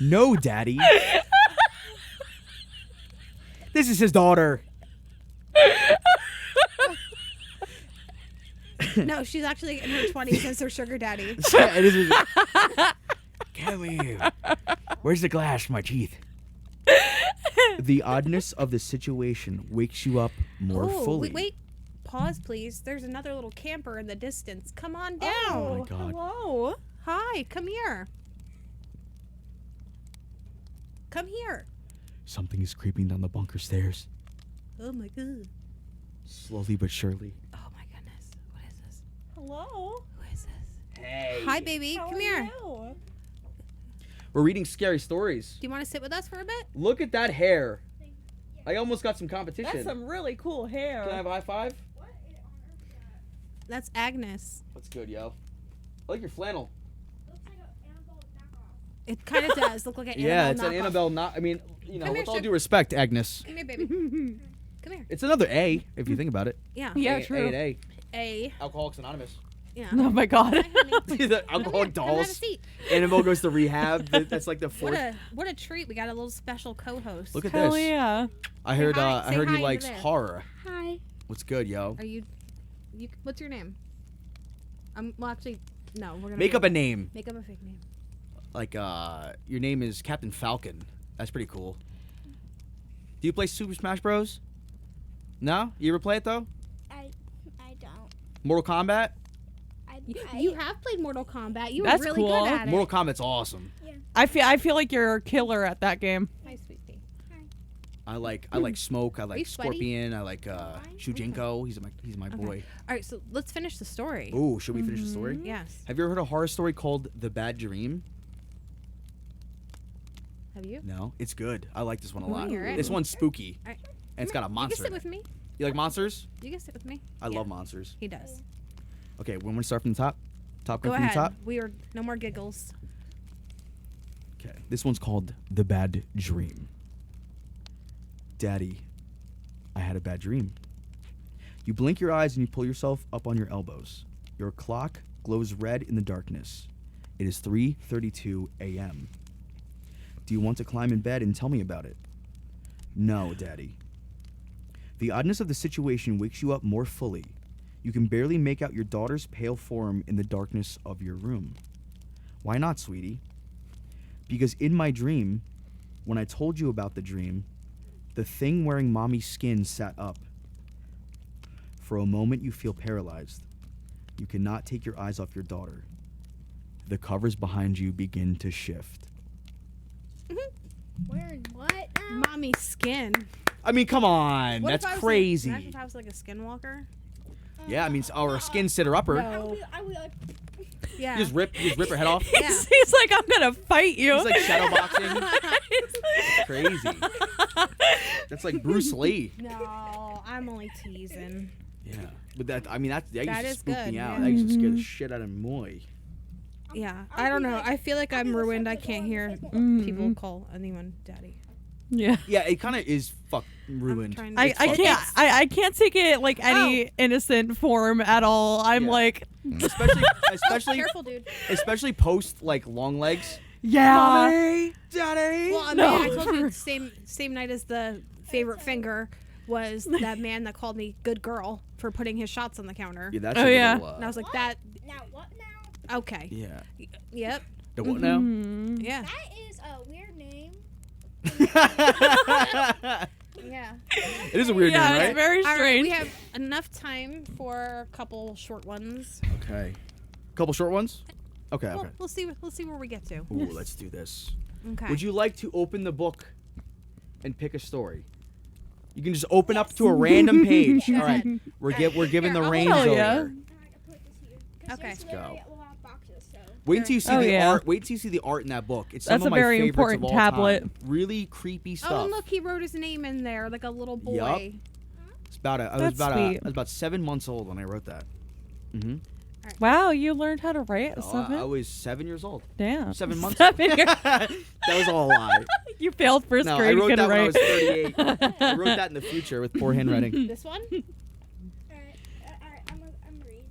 S1: No, Daddy. This is his daughter.
S2: No, she's actually in her 20s since her sugar daddy.
S1: Yeah, it is. Come here. Where's the glass for my teeth? The oddness of the situation wakes you up more fully.
S2: Wait. Pause, please. There's another little camper in the distance. Come on down.
S1: Oh, my God.
S2: Hello. Hi, come here. Come here.
S1: Something is creeping down the bunker stairs.
S2: Oh, my God.
S1: Slowly but surely.
S2: Oh, my goodness. What is this?
S3: Hello.
S2: Who is this?
S1: Hey.
S2: Hi, baby. Come here.
S3: You?
S1: We're reading scary stories.
S2: Do you want to sit with us for a bit?
S1: Look at that hair. I almost got some competition.
S3: That's some really cool hair.
S1: Can I have a high five?
S2: That's Agnes.
S1: That's good, yo. I like your flannel.
S4: Looks like an Annabelle knockoff.
S2: It kind of does look like an Annabelle.
S1: Yeah, it's an
S2: knockoff.
S1: Annabelle. Not. I mean, you know,
S2: Come here,
S1: with all
S2: Chip.
S1: due respect, Agnes.
S2: Come here, baby. Come here.
S1: It's another A if you think about it.
S2: Yeah.
S3: Yeah,
S1: A,
S3: true.
S1: A.
S2: A.
S1: Alcoholics Anonymous.
S2: Yeah.
S3: Oh my god.
S2: Hi, honey.
S1: The
S2: Come
S1: alcoholic
S2: here, come have a
S1: dolls.
S2: seat.
S1: Annabelle goes to rehab. That's like the
S2: What
S1: fourth.
S2: what a treat. We got a little special co-host.
S1: Look at
S3: Hell
S1: this.
S3: yeah.
S1: I heard.
S2: hi.
S1: I
S2: Say
S1: heard
S2: hi
S1: he
S2: over
S1: likes
S2: there.
S1: horror.
S2: Hi.
S1: What's good, yo?
S2: Are you what's your name? Well, actually, no. We're gonna
S1: Make up a name.
S2: Make up a fake name.
S1: Like your name is Captain Falcon. That's pretty cool. Do you play Super Smash Bros? No? You ever play it though?
S4: I don't.
S1: Mortal Kombat?
S2: You have played Mortal Kombat. You were
S3: That's
S2: really
S3: cool.
S2: good at it.
S1: Mortal Kombat's awesome.
S3: I feel like you're a killer at that game.
S2: Hi, sweetie.
S1: I like Smoke. I
S2: you
S1: like
S2: sweaty?
S1: Scorpion. I like Shujinko. He's my boy.
S2: All right, so let's finish the story.
S1: Ooh, should we finish the story?
S2: Yes.
S1: Have you ever heard a horror story called The Bad Dream?
S2: Have you?
S1: No, it's good. I like this one a
S2: wanna
S1: lot.
S2: hear it.
S1: This one's spooky,
S2: All right.
S1: and it's got a
S2: You
S1: monster.
S2: can sit
S1: in it.
S2: with me.
S1: You like monsters?
S2: You can sit with me.
S1: I
S2: Yeah,
S1: love monsters.
S2: He does.
S1: Okay, we're gonna start from the top. Top
S2: Go
S1: from
S2: ahead.
S1: the top.
S2: We are no more giggles.
S1: Okay, this one's called The Bad Dream. Daddy, I had a bad dream. You blink your eyes and you pull yourself up on your elbows. Your clock glows red in the darkness. It is 3:32 a.m. Do you want to climb in bed and tell me about it? No, Daddy. The oddness of the situation wakes you up more fully. You can barely make out your daughter's pale form in the darkness of your room. Why not, sweetie? Because in my dream, when I told you about the dream, the thing wearing mommy's skin sat up. For a moment, you feel paralyzed. You cannot take your eyes off your daughter. The covers behind you begin to shift.
S4: Wearing what now?
S2: Mommy's skin.
S1: I mean, come on.
S2: What if
S1: That's
S2: I was
S1: crazy.
S2: Imagine if I was like a skinwalker.
S1: Yeah, I mean, or a skin sitter upper.
S2: No.
S4: I would like.
S2: Yeah.
S1: You just rip her head off.
S2: Yeah.
S3: He's like, I'm gonna fight you.
S1: He's like shadow boxing. Crazy. That's like Bruce Lee.
S2: No, I'm only teasing.
S1: Yeah, but that used
S2: That
S1: to
S2: is
S1: spook
S2: good,
S1: me out.
S2: yeah.
S1: That used to scare the shit out of me.
S2: Yeah, I don't know. I feel like I'm ruined. I can't hear people call anyone daddy.
S3: Yeah.
S1: Yeah, it kind of is ruined.
S2: trying to-
S3: I
S2: It's fucked.
S3: can't I can't take it like any innocent form at all. I'm
S1: Yeah.
S3: like
S1: especially
S2: Careful, dude.
S1: especially post like long legs.
S3: yeah.
S1: Daddy.
S2: Well, I mean,
S3: No.
S2: I told you the same night as the favorite finger was that man that called me good girl for putting his shots on the counter.
S1: Yeah, that's
S3: Oh,
S1: a
S3: yeah.
S1: little,
S2: And I was like, that.
S4: Now what now?
S2: Okay.
S1: yeah.
S2: Yep.
S1: The what now?
S3: Mhm.
S2: Yeah.
S4: That is a weird name.
S2: Yeah.
S1: It is a weird
S3: Yeah,
S1: name,
S3: it's
S1: right?
S3: very
S2: All right,
S3: strange.
S2: we have enough time for a couple short ones.
S1: Okay. Couple short ones. Okay.
S2: Well,
S1: Okay.
S2: we'll see where we get to.
S1: Ooh, let's do this.
S2: Okay.
S1: Would you like to open the book and pick a story? You can just open up to a random page. All right. We're giving the
S2: Here, I'll
S1: reins
S3: hold
S1: over.
S3: it. Yeah.
S4: Alright, I put this here. 'Cause
S2: Okay.
S4: there's literally
S1: Let's
S4: a lot of boxes, so.
S1: Wait until you see
S3: Oh,
S1: the
S3: yeah.
S1: art. Wait till you see the art in that book. It's some
S3: That's
S1: of
S3: a
S1: my
S3: very
S1: favorites
S3: important
S1: of all
S3: tablet.
S1: time. Really creepy stuff.
S2: Oh, and look, he wrote his name in there like a little boy.
S1: Yup. It's about I was
S3: That's
S1: about
S3: sweet.
S1: I was about 7 months old when I wrote that. Mm-hmm.
S3: Wow, you learned how to write at
S1: I
S3: 7?
S1: was 7 years old.
S3: Damn.
S1: 7 months.
S3: 7 years.
S1: That was all a lie.
S3: You failed first
S1: No, I
S3: grade.
S1: wrote
S3: Get it
S1: that when I
S3: right.
S1: was 38. I wrote that in the future with poor handwriting.
S2: This one?
S4: Alright, I'm reading.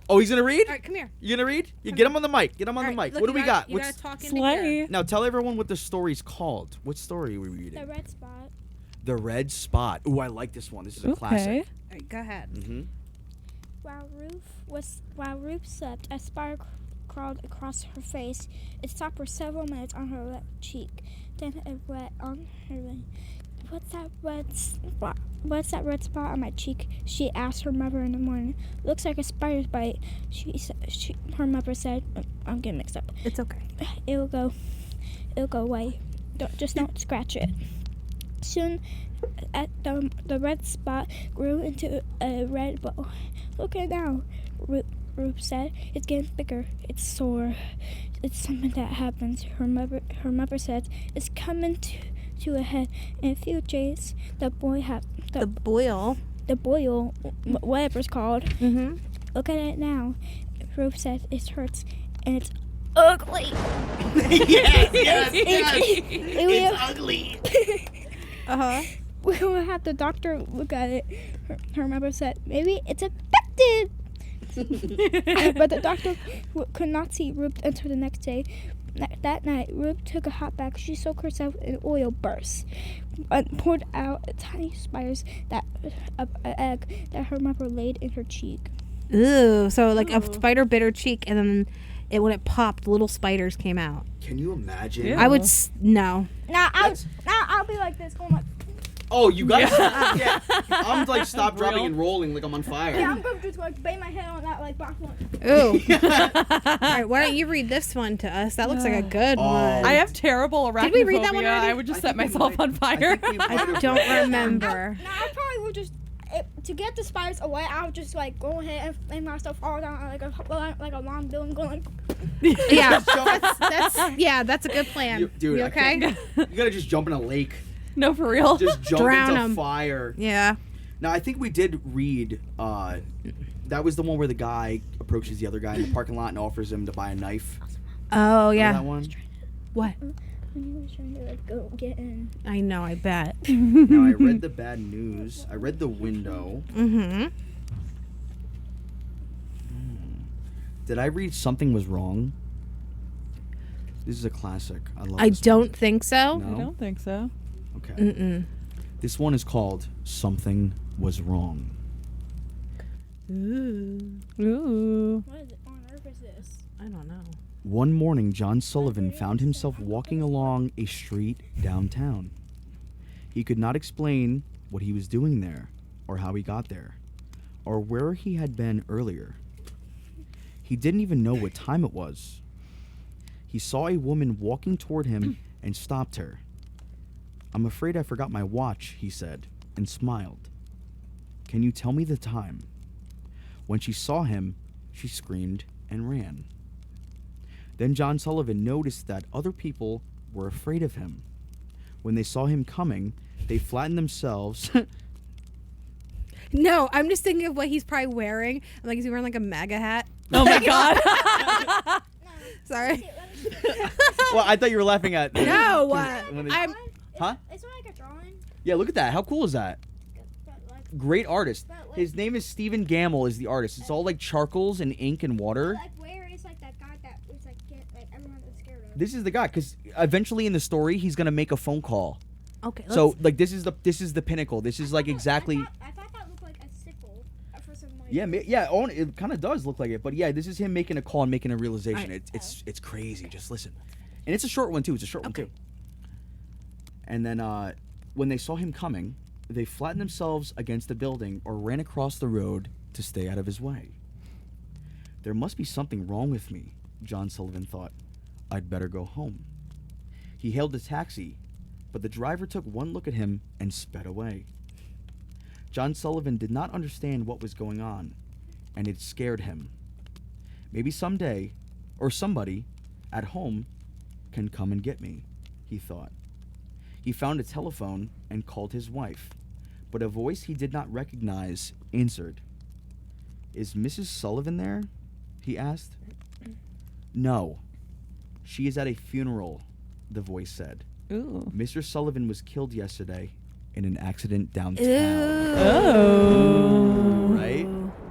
S1: Oh, he's gonna read?
S2: All right, come here.
S1: You gonna read? You get him on the mic. Get him on
S2: All
S1: the
S2: right,
S1: mic.
S2: look,
S1: What do
S2: you
S1: we got?
S2: You
S1: What's
S2: gotta talk into here.
S3: Slay.
S1: now? Tell everyone what the story's called. What story are we reading?
S4: The red spot.
S1: The Red Spot. Ooh, I like this one. This is a
S3: Okay.
S1: classic.
S2: All right, go ahead.
S1: Mm-hmm.
S4: While Ruth slept, a spider crawled across her face. It stopped for several minutes on her left cheek. Then it wet on her leg. What's that red spot on my cheek? She asked her mother in the morning. Looks like a spider's bite. Her mother said. I'm getting mixed up.
S2: It's okay.
S4: It'll go away. Don't scratch it. Soon, the red spot grew into a red ball. Look at it now, Ruth said. It's getting bigger. It's sore. It's something that happens. Her mother said. It's coming to a head. In a few days, the boil, whatever it's called.
S2: Mm-hmm.
S4: Look at it now. Ruth said. It hurts, and it's ugly.
S1: yes.
S4: It's
S1: ugly.
S4: We will have the doctor look at it. Her mother said, maybe it's infected. But the doctor could not see Ruth until the next day. That night, Ruth took a hot bath. She soaked herself in oil bursts and poured out tiny spiders an egg that her mother laid in her cheek.
S2: Ooh, so like a spider bit her cheek, and then when it popped, little spiders came out.
S1: Can you imagine?
S3: Yeah.
S2: I would no.
S4: Now I'll be like this, going like.
S1: Oh, you guys? Yeah. I'm like stop, dropping, and rolling like I'm on fire.
S4: Yeah, I'm gonna just like bang my head on that like box one.
S2: Ooh. All right, why don't you read this one to us? That looks like a good one.
S3: I have terrible arachnophobia.
S2: Did we read that one already?
S3: I would just set myself on fire.
S2: I don't remember.
S4: I probably would just to get the spiders away. I would just like go ahead and make myself fall down like a long building, going like.
S2: Yeah, that's a good plan.
S1: Dude,
S2: you okay?
S1: You gotta just jump in a lake.
S3: No, for real.
S1: Just jump
S2: Drown
S1: into
S2: 'em.
S1: fire.
S2: Yeah.
S1: Now, I think we did read, that was the one where the guy approaches the other guy in the parking lot and offers him to buy a knife.
S2: Oh
S1: Remember
S2: yeah.
S1: that one?
S2: What?
S4: When he was trying to like go get in.
S2: I know. I bet.
S1: Now, I read the bad news. I read the window.
S2: Mm-hmm.
S1: Did I read Something Was Wrong? This is a classic. I love
S2: I
S1: this
S2: don't think so.
S1: one.
S3: I don't think so.
S1: Okay.
S2: Mm-mm.
S1: This one is called Something Was Wrong.
S3: Ooh.
S4: What is it on earth is this?
S2: I don't know.
S1: One morning, John Sullivan found himself walking along a street downtown. He could not explain what he was doing there, or how he got there, or where he had been earlier. He didn't even know what time it was. He saw a woman walking toward him and stopped her. "I'm afraid I forgot my watch," he said, and smiled. "Can you tell me the time?" When she saw him, she screamed and ran. Then John Sullivan noticed that other people were afraid of him. When they saw him coming, they flattened themselves.
S2: No, I'm just thinking of what he's probably wearing. I'm like, is he wearing like a MAGA hat?
S3: Oh my god.
S2: Sorry.
S1: Well, I thought you were laughing at.
S2: No,
S1: when they-
S2: I'm.
S1: Huh?
S4: It's like a drawing.
S1: Yeah, look at that. How cool is that?
S4: But like,
S1: Great artist. His name is Stephen Gamble. Is the artist. It's all like charcoals and ink and water.
S4: like where is like that guy that was like everyone was scared of.
S1: This is the guy, because eventually in the story he's gonna make a phone call.
S2: Okay.
S1: So like this is the pinnacle. This is like exactly.
S4: I thought that looked like a sickle for some reason.
S1: Yeah, it kind of does look like it, but yeah, this is him making a call and making a realization.
S2: Alright.
S1: It's crazy. Just listen, and it's a short one too. It's a short one too. And then when they saw him coming, they flattened themselves against the building or ran across the road to stay out of his way. There must be something wrong with me, John Sullivan thought. I'd better go home. He hailed a taxi, but the driver took one look at him and sped away. John Sullivan did not understand what was going on, and it scared him. Maybe someday, or somebody at home can come and get me, he thought. He found a telephone and called his wife, but a voice he did not recognize answered. Is Mrs. Sullivan there? He asked. No. She is at a funeral, the voice said.
S3: Ooh.
S1: Mr. Sullivan was killed yesterday in an accident downtown.
S3: Oh.
S1: Right?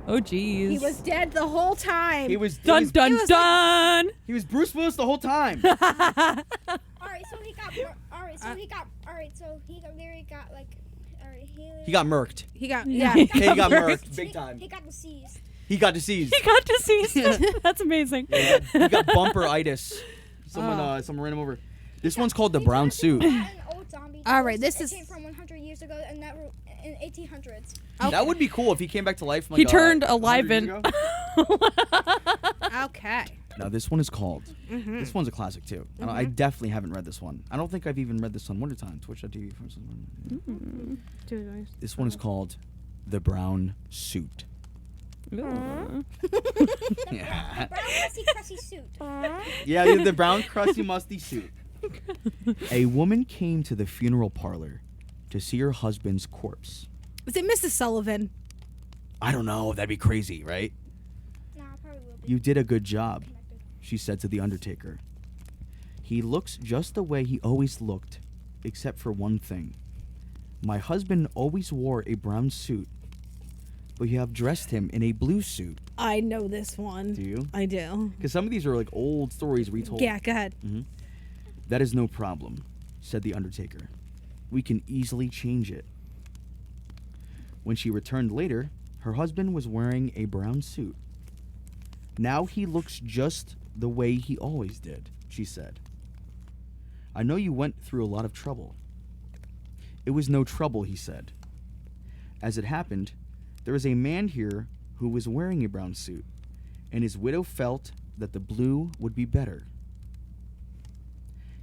S3: Oh, geez.
S2: He was dead the whole time.
S1: He was
S3: Dun dun dun.
S1: He was Bruce Willis the whole time.
S4: Alright, so he got. Literally got like.
S1: He got murked.
S2: He got
S1: Yeah, he got murked big time.
S4: He got deceased.
S1: He got deceased.
S3: He got deceased. That's amazing.
S1: Yeah, he got bumperitis. Someone ran him over. This one's called the brown suit.
S4: An old zombie.
S2: All right, this
S4: it
S2: is-
S4: came from 100 years ago, and that were in 1800s.
S1: That would be cool if he came back to life. Like,
S3: He turned
S1: 100 years
S3: alive
S1: ago.
S2: Okay.
S1: Now this one is called. This one's a classic too. I definitely haven't read this one. I don't think I've even read this on Wonder Time. Twitch.tv. This one is called The Brown Suit.
S3: Ooh.
S1: Yeah.
S4: Brown crusty suit.
S1: Yeah, the brown crusty musty suit. A woman came to the funeral parlor to see her husband's corpse.
S2: Was it Mrs. Sullivan?
S1: I don't know. That'd be crazy, right?
S4: Nah, probably will be.
S1: You did a good job, she said to the undertaker. He looks just the way he always looked, except for one thing. My husband always wore a brown suit, but you have dressed him in a blue suit.
S2: I know this one.
S1: Do you?
S2: I do.
S1: Because some of these are like old stories retold.
S2: Yeah, go ahead.
S1: Mm-hmm. That is no problem, said the undertaker. We can easily change it. When she returned later, her husband was wearing a brown suit. Now he looks just the way he always did, she said. I know you went through a lot of trouble. It was no trouble, he said. As it happened, there was a man here who was wearing a brown suit, and his widow felt that the blue would be better.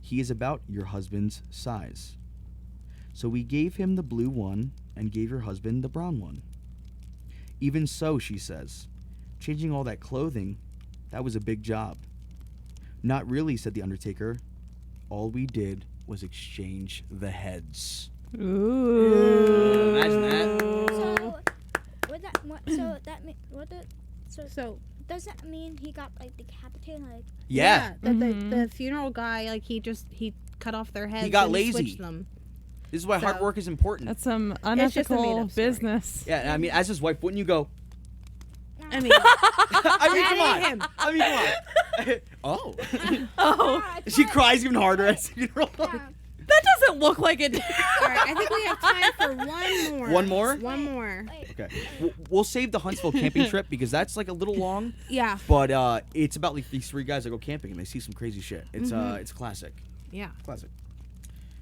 S1: He is about your husband's size. So we gave him the blue one and gave your husband the brown one. Even so, she says, changing all that clothing, that was a big job. Not really, said the undertaker. All we did was exchange the heads.
S3: Ooh.
S1: Imagine that.
S4: So does that mean he got like decapitated? Like
S1: Yeah.
S2: The funeral guy, like he cut off their heads.
S1: He got
S2: and
S1: lazy.
S2: switched them.
S1: This is why hard work is important.
S3: That's some
S2: just a
S3: unethical
S2: made-up story.
S3: business.
S1: Yeah, I mean, as his wife, wouldn't you go?
S2: I mean,
S1: Come on. Oh.
S3: Oh.
S1: She cries even harder at the funeral.
S3: That doesn't look like it.
S2: all right, I think we have time for one more.
S1: One more?
S2: One more.
S1: Okay. We'll save the Huntsville camping trip because that's like a little long.
S2: Yeah.
S1: But it's about like these three guys that go camping and they see some crazy shit. It's it's classic.
S2: Yeah.
S1: Classic.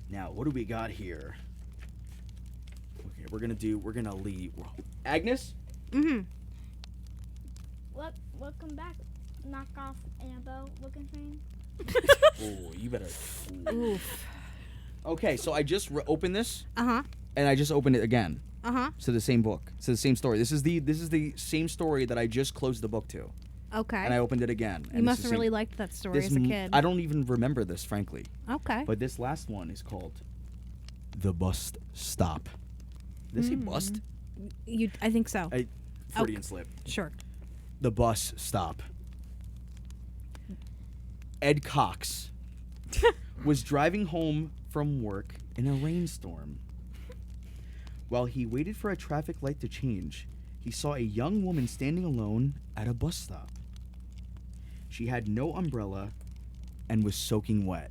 S1: Now, what do we got here? Okay, we're gonna leave. Agnes?
S2: Mm-hmm.
S4: Welcome back. Knock off Annabelle looking thing.
S1: Oh, you better.
S2: Oof.
S1: Okay, so I just opened this
S2: Uh-huh.
S1: and I just opened it again.
S2: Uh-huh.
S1: To the same book. To the same story. This is the same story that I just closed the book to.
S2: Okay.
S1: And I opened it again.
S2: You must have really liked that story as a kid.
S1: I don't even remember this, frankly.
S2: Okay.
S1: But this last one is called The Bus Stop. Did I say bust?
S2: I think so.
S1: Freudian slip.
S2: Sure.
S1: The Bus Stop. Ed Cox was driving home from work in a rainstorm. While he waited for a traffic light to change, he saw a young woman standing alone at a bus stop. She had no umbrella and was soaking wet.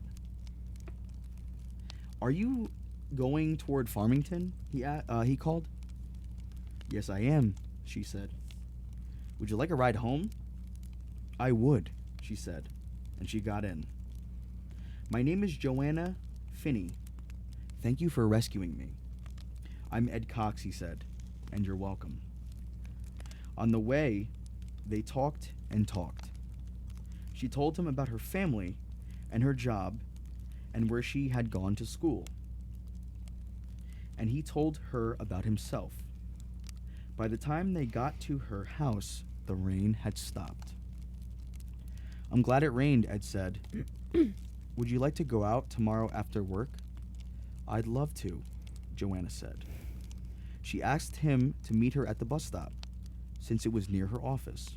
S1: Are you going toward Farmington? He called. Yes, I am, she said. Would you like a ride home? I would, she said, and she got in. My name is Joanna Finney. Thank you for rescuing me. I'm Ed Cox, he said, and you're welcome. On the way, they talked and talked. She told him about her family and her job and where she had gone to school. And he told her about himself. By the time they got to her house, the rain had stopped. I'm glad it rained, Ed said. Would you like to go out tomorrow after work? I'd love to, Joanna said. She asked him to meet her at the bus stop, since it was near her office.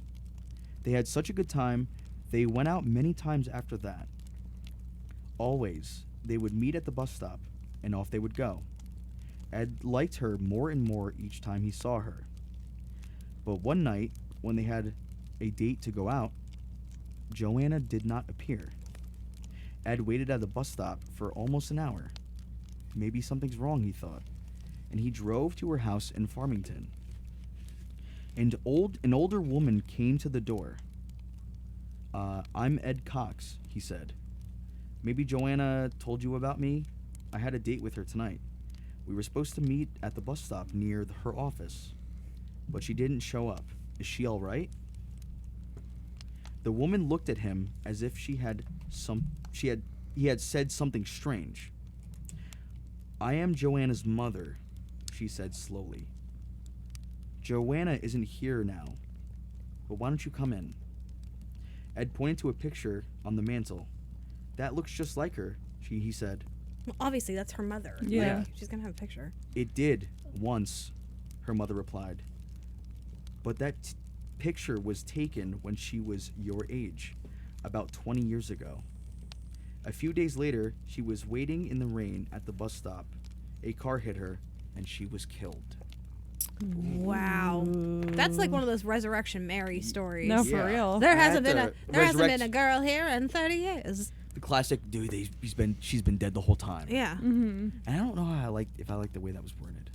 S1: They had such a good time, they went out many times after that. Always, they would meet at the bus stop, and off they would go. Ed liked her more and more each time he saw her. But one night, when they had a date to go out, Joanna did not appear. Ed waited at the bus stop for almost an hour. Maybe something's wrong, he thought, and he drove to her house in Farmington. And an older woman came to the door. I'm Ed Cox, he said. Maybe Joanna told you about me? I had a date with her tonight. We were supposed to meet at the bus stop near her office, but she didn't show up. Is she all right? The woman looked at him as if he had said something strange. I am Joanna's mother, she said slowly. Joanna isn't here now, but why don't you come in? Ed pointed to a picture on the mantle. That looks just like her, he said.
S2: Well, obviously, that's her mother.
S3: Yeah.
S2: Like, she's going to have a picture.
S1: It did, once, her mother replied. But that picture was taken when she was your age. about 20 years ago. A few days later, she was waiting in the rain at the bus stop. A car hit her, and she was killed.
S2: Wow. That's like one of those Resurrection Mary stories.
S3: No, for real.
S2: There hasn't been a girl here in 30 years.
S1: The classic, dude, she's been dead the whole time.
S2: Yeah.
S3: Mm-hmm.
S1: And I don't know if I like the way that was worded.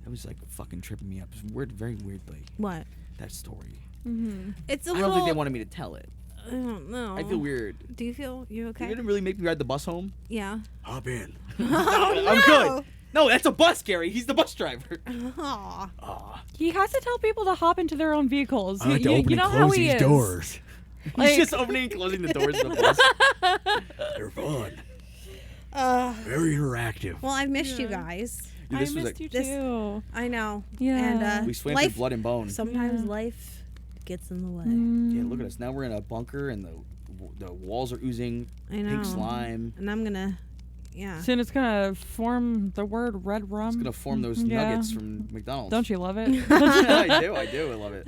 S1: That was like fucking tripping me up. It was worded very weirdly.
S2: What?
S1: That story.
S2: Mm-hmm. It's a
S1: I
S2: little...
S1: don't think they wanted me to tell it.
S2: I don't know.
S1: I feel weird.
S2: Do you feel you okay?
S1: You didn't really make me ride the bus home?
S2: Yeah.
S1: Hop in.
S2: Oh,
S1: I'm good. No, that's a bus, Gary. He's the bus driver.
S2: Aw.
S3: He has to tell people to hop into their own vehicles.
S1: I like to open
S3: you know
S1: and
S3: how
S1: close
S3: he
S1: these
S3: is.
S1: doors.
S3: Like-
S1: He's just opening and closing the doors of the bus. They're fun. Very interactive.
S2: Well, I've missed you guys.
S1: Dude,
S3: I missed you too.
S2: I know.
S3: Yeah.
S2: And
S1: We swam through blood and bone.
S2: Sometimes life gets in the way.
S1: Yeah, look at us. Now we're in a bunker and the walls are oozing pink slime.
S2: And I'm gonna, yeah.
S3: Soon it's gonna form the word red rum.
S1: It's gonna form those nuggets from McDonald's.
S3: Don't you love it?
S1: I do. I love it.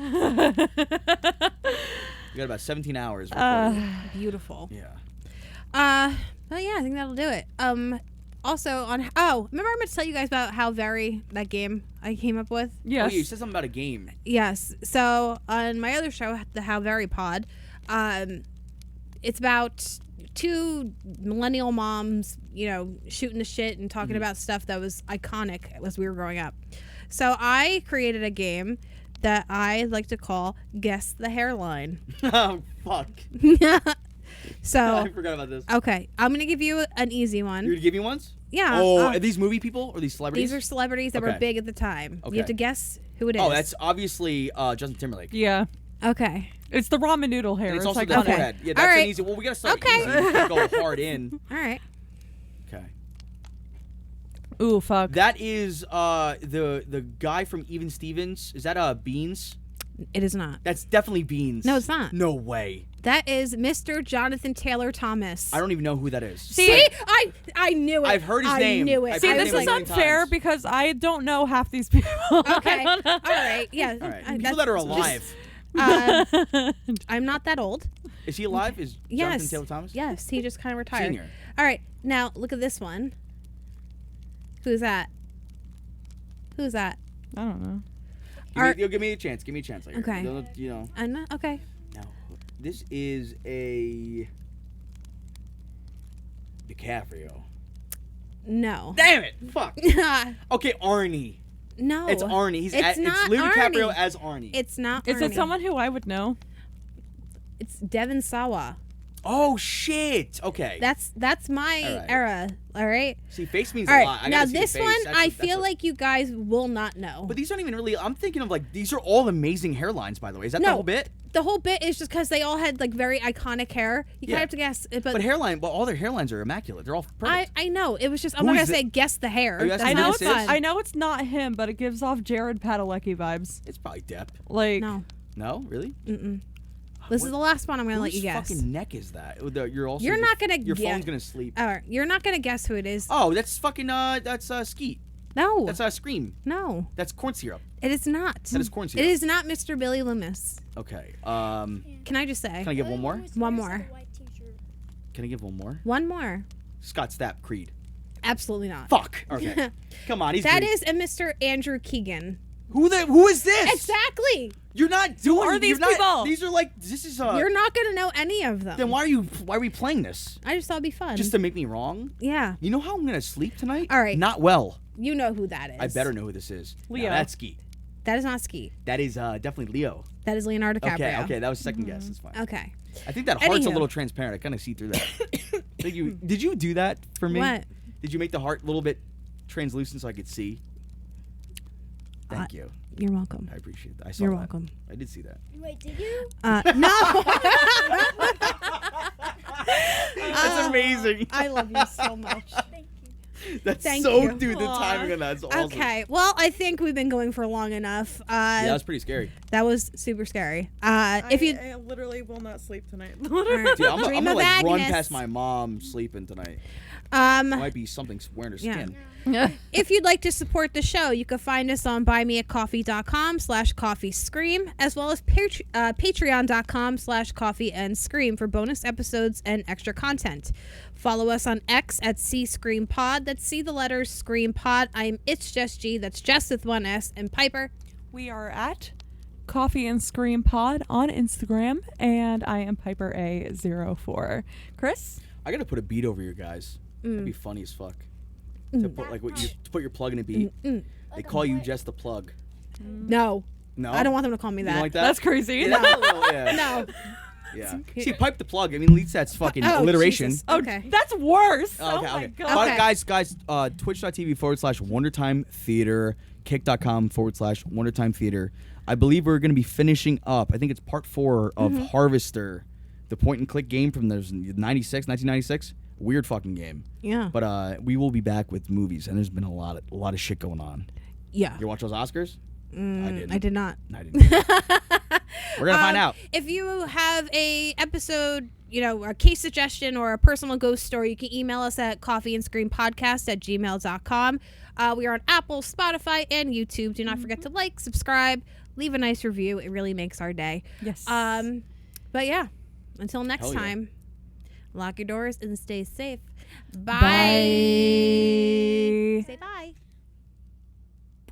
S1: We got about 17 hours.
S2: Beautiful.
S1: Yeah.
S2: But yeah, I think that'll do it. Also remember I meant to tell you guys about How Very, that game I came up with?
S3: Yes.
S1: Oh, yeah, you said something about a game.
S2: Yes. So on my other show, the How Very Pod, it's about two millennial moms, shooting the shit and talking about stuff that was iconic as we were growing up. So I created a game that I like to call Guess the Hairline.
S1: Oh, fuck.
S2: So
S1: I forgot about this.
S2: Okay, I'm gonna give you an easy one.
S1: You're gonna give me ones?
S2: Yeah.
S1: Oh, are these movie people or these celebrities?
S2: These are celebrities that were big at the time.
S1: Okay.
S2: You have to guess who it is.
S1: Oh, that's obviously Justin Timberlake.
S3: Yeah.
S2: Okay.
S3: It's the ramen noodle hair.
S1: And it's
S3: It's
S1: also
S3: like
S1: the
S2: okay.
S1: forehead. Yeah, that's
S2: All right.
S1: an easy. Well, we gotta start
S2: Okay.
S1: easy. We can't go hard in.
S2: All right.
S1: Okay.
S3: Ooh, fuck.
S1: That is the guy from Even Stevens. Is that Beans?
S2: It is not.
S1: That's definitely Beans.
S2: No, it's not.
S1: No way.
S2: That is Mr. Jonathan Taylor Thomas.
S1: I don't even know who that is.
S2: See, I knew it.
S1: I've heard his name.
S2: I knew it.
S1: I've
S3: See,
S1: heard
S3: this
S1: his
S3: is
S1: name many
S3: unfair
S1: times.
S3: because I don't know half these people.
S2: Okay. All right. Yeah.
S1: All right.
S2: That's
S1: People that are alive.
S2: I'm not that old.
S1: Is he alive? Is Jonathan Taylor Thomas?
S2: Yes. He just kind of retired.
S1: Senior.
S2: All right. Now look at this one. Who's that? Who's that?
S3: I don't know.
S1: Give me a chance. Give me a chance. Like,
S2: Okay.
S1: You know.
S2: I'm not. Okay.
S1: No. This is a DiCaprio.
S2: No.
S1: Damn it! Fuck. Okay, Arnie.
S2: No.
S1: It's Arnie.
S2: It's not
S1: Leo DiCaprio
S2: Arnie.
S1: as Arnie.
S2: It's not.
S3: Is
S2: Arnie.
S3: it someone who I would know?
S2: It's Devon Sawa.
S1: Oh shit! Okay.
S2: That's my
S1: All right.
S2: era. All right.
S1: See, face means
S2: All
S1: a
S2: right.
S1: lot. I
S2: Now
S1: gotta see
S2: this
S1: the face.
S2: one,
S1: That's
S2: I
S1: a-
S2: feel like you guys will not know.
S1: But these aren't even really. I'm thinking of like these are all amazing hairlines. By the way, is that the
S2: No.
S1: whole bit?
S2: The whole bit is just because they all had like very iconic hair. You kind
S1: Yeah.
S2: of have to guess.
S1: But hairline. Well, all their hairlines are immaculate. They're all perfect.
S2: I know. It was just I'm
S1: Who
S2: not
S1: is
S2: gonna
S1: it?
S2: say guess the hair.
S1: Are you
S2: That's
S1: asking
S3: I
S1: who
S3: know
S2: not
S1: this
S3: it's
S1: is?
S2: fun.
S3: I know it's not him, but it gives off Jared Padalecki vibes.
S1: It's probably Depp.
S3: Like
S2: No.
S1: No, really?
S2: Mm-mm. This is the last one I'm gonna let you
S1: Whose
S2: guess.
S1: fucking neck is that? You're also.
S2: You're not gonna
S1: Your
S2: get-
S1: phone's gonna sleep.
S2: All right. You're not gonna guess who it is.
S1: Oh, that's fucking. That's Skeet.
S2: No.
S1: That's Scream.
S2: No.
S1: That's corn syrup.
S2: It is not.
S1: That is corn syrup.
S2: It is not Mr. Billy Loomis.
S1: Okay.
S2: Can I just say?
S1: Can I give one more?
S2: One more.
S1: Can I give one more?
S2: One more.
S1: Scott Stapp, Creed.
S2: Absolutely not.
S1: Fuck. Okay. Come on, he's
S2: That
S1: Greek.
S2: is a Mr. Andrew Keegan.
S1: Who is this?
S2: Exactly.
S1: You're not doing.
S3: are these
S1: you're not-
S3: people?
S1: These are like. This is.
S2: You're not gonna know any of them.
S1: Then why are we playing this?
S2: I just thought it'd be fun.
S1: Just to make me wrong?
S2: yeah.
S1: You know how I'm gonna sleep tonight?
S2: All right.
S1: Not well.
S2: You know who that is.
S1: I better know who this is.
S3: Leo.
S1: Now, that's Skeet.
S2: That is not Skeet.
S1: That is definitely Leo.
S2: That is Leonardo DiCaprio.
S1: Okay. That was second guess. It's fine.
S2: Okay.
S1: I think that heart's a
S2: Anywho.
S1: little transparent. I kind of see through that. Did you do that for me?
S2: What?
S1: Did you make the heart a little bit translucent so I could see? Thank you.
S2: You're welcome.
S1: I appreciate that. I saw
S2: You're
S1: that.
S2: welcome.
S1: I did see that.
S4: Wait, did you?
S2: No.
S1: That's amazing.
S2: I love you so much.
S4: Thank you.
S1: That's
S2: Thank
S1: so,
S2: you.
S1: dude. The
S3: Aw.
S1: timing on that's awesome.
S2: Okay. Well, I think we've been going for long enough.
S1: Yeah, that was pretty scary.
S2: That was super scary. If you
S3: I literally will not sleep tonight.
S2: All right.
S1: Dude, I'm
S2: Dream
S1: gonna
S2: of
S1: like run
S2: Agnes.
S1: past my mom sleeping tonight. Might be something wearing her
S2: Yeah.
S1: skin.
S2: If you'd like to support the show, you can find us on buymeacoffee.com/coffeescream, as well as patreon.com/coffeeandscream for bonus episodes and extra content. Follow us on X at @CScreamPod. That's C the letters Scream Pod. I'm It's Just G. That's Jess with one S. And Piper.
S3: We are at Coffee and Scream Pod on Instagram, and I am Piper A04. Chris?
S1: I gotta put a beat over you guys. That'd be funny as fuck. To put to put your plug in a beat. They call you Jess the Plug.
S2: No. I don't want them to call me that.
S1: You don't like that?
S3: That's crazy.
S1: Yeah,
S2: No.
S1: Yeah. See, Pipe the Plug. I mean, at least that's fucking alliteration.
S2: Jesus. Okay.
S3: That's worse.
S1: Oh, okay,
S3: my
S1: okay.
S3: God.
S1: But guys, twitch.tv/WonderTime Theater, kick.com/WonderTime Theater. I believe we're going to be finishing up. I think it's part 4 of Harvester, the point and click game from 1996. Weird fucking game.
S2: Yeah.
S1: But we will be back with movies, and there's been a lot of shit going on.
S2: Yeah.
S1: You watch those Oscars?
S2: I did not.
S1: I didn't. We're gonna find out.
S2: If you have a episode, a case suggestion or a personal ghost story, you can email us at coffeeandscreampodcast@gmail.com. We are on Apple, Spotify, and YouTube. Do not forget to like, subscribe, leave a nice review. It really makes our day.
S3: Yes.
S2: But yeah, until next time, lock your doors and stay safe. Bye. Say bye.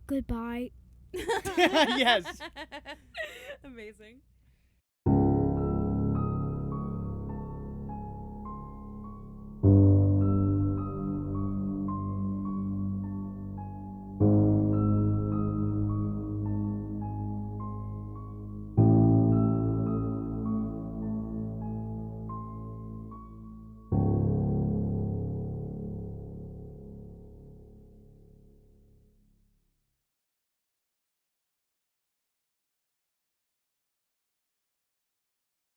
S4: Goodbye.
S1: Yes.
S3: Amazing.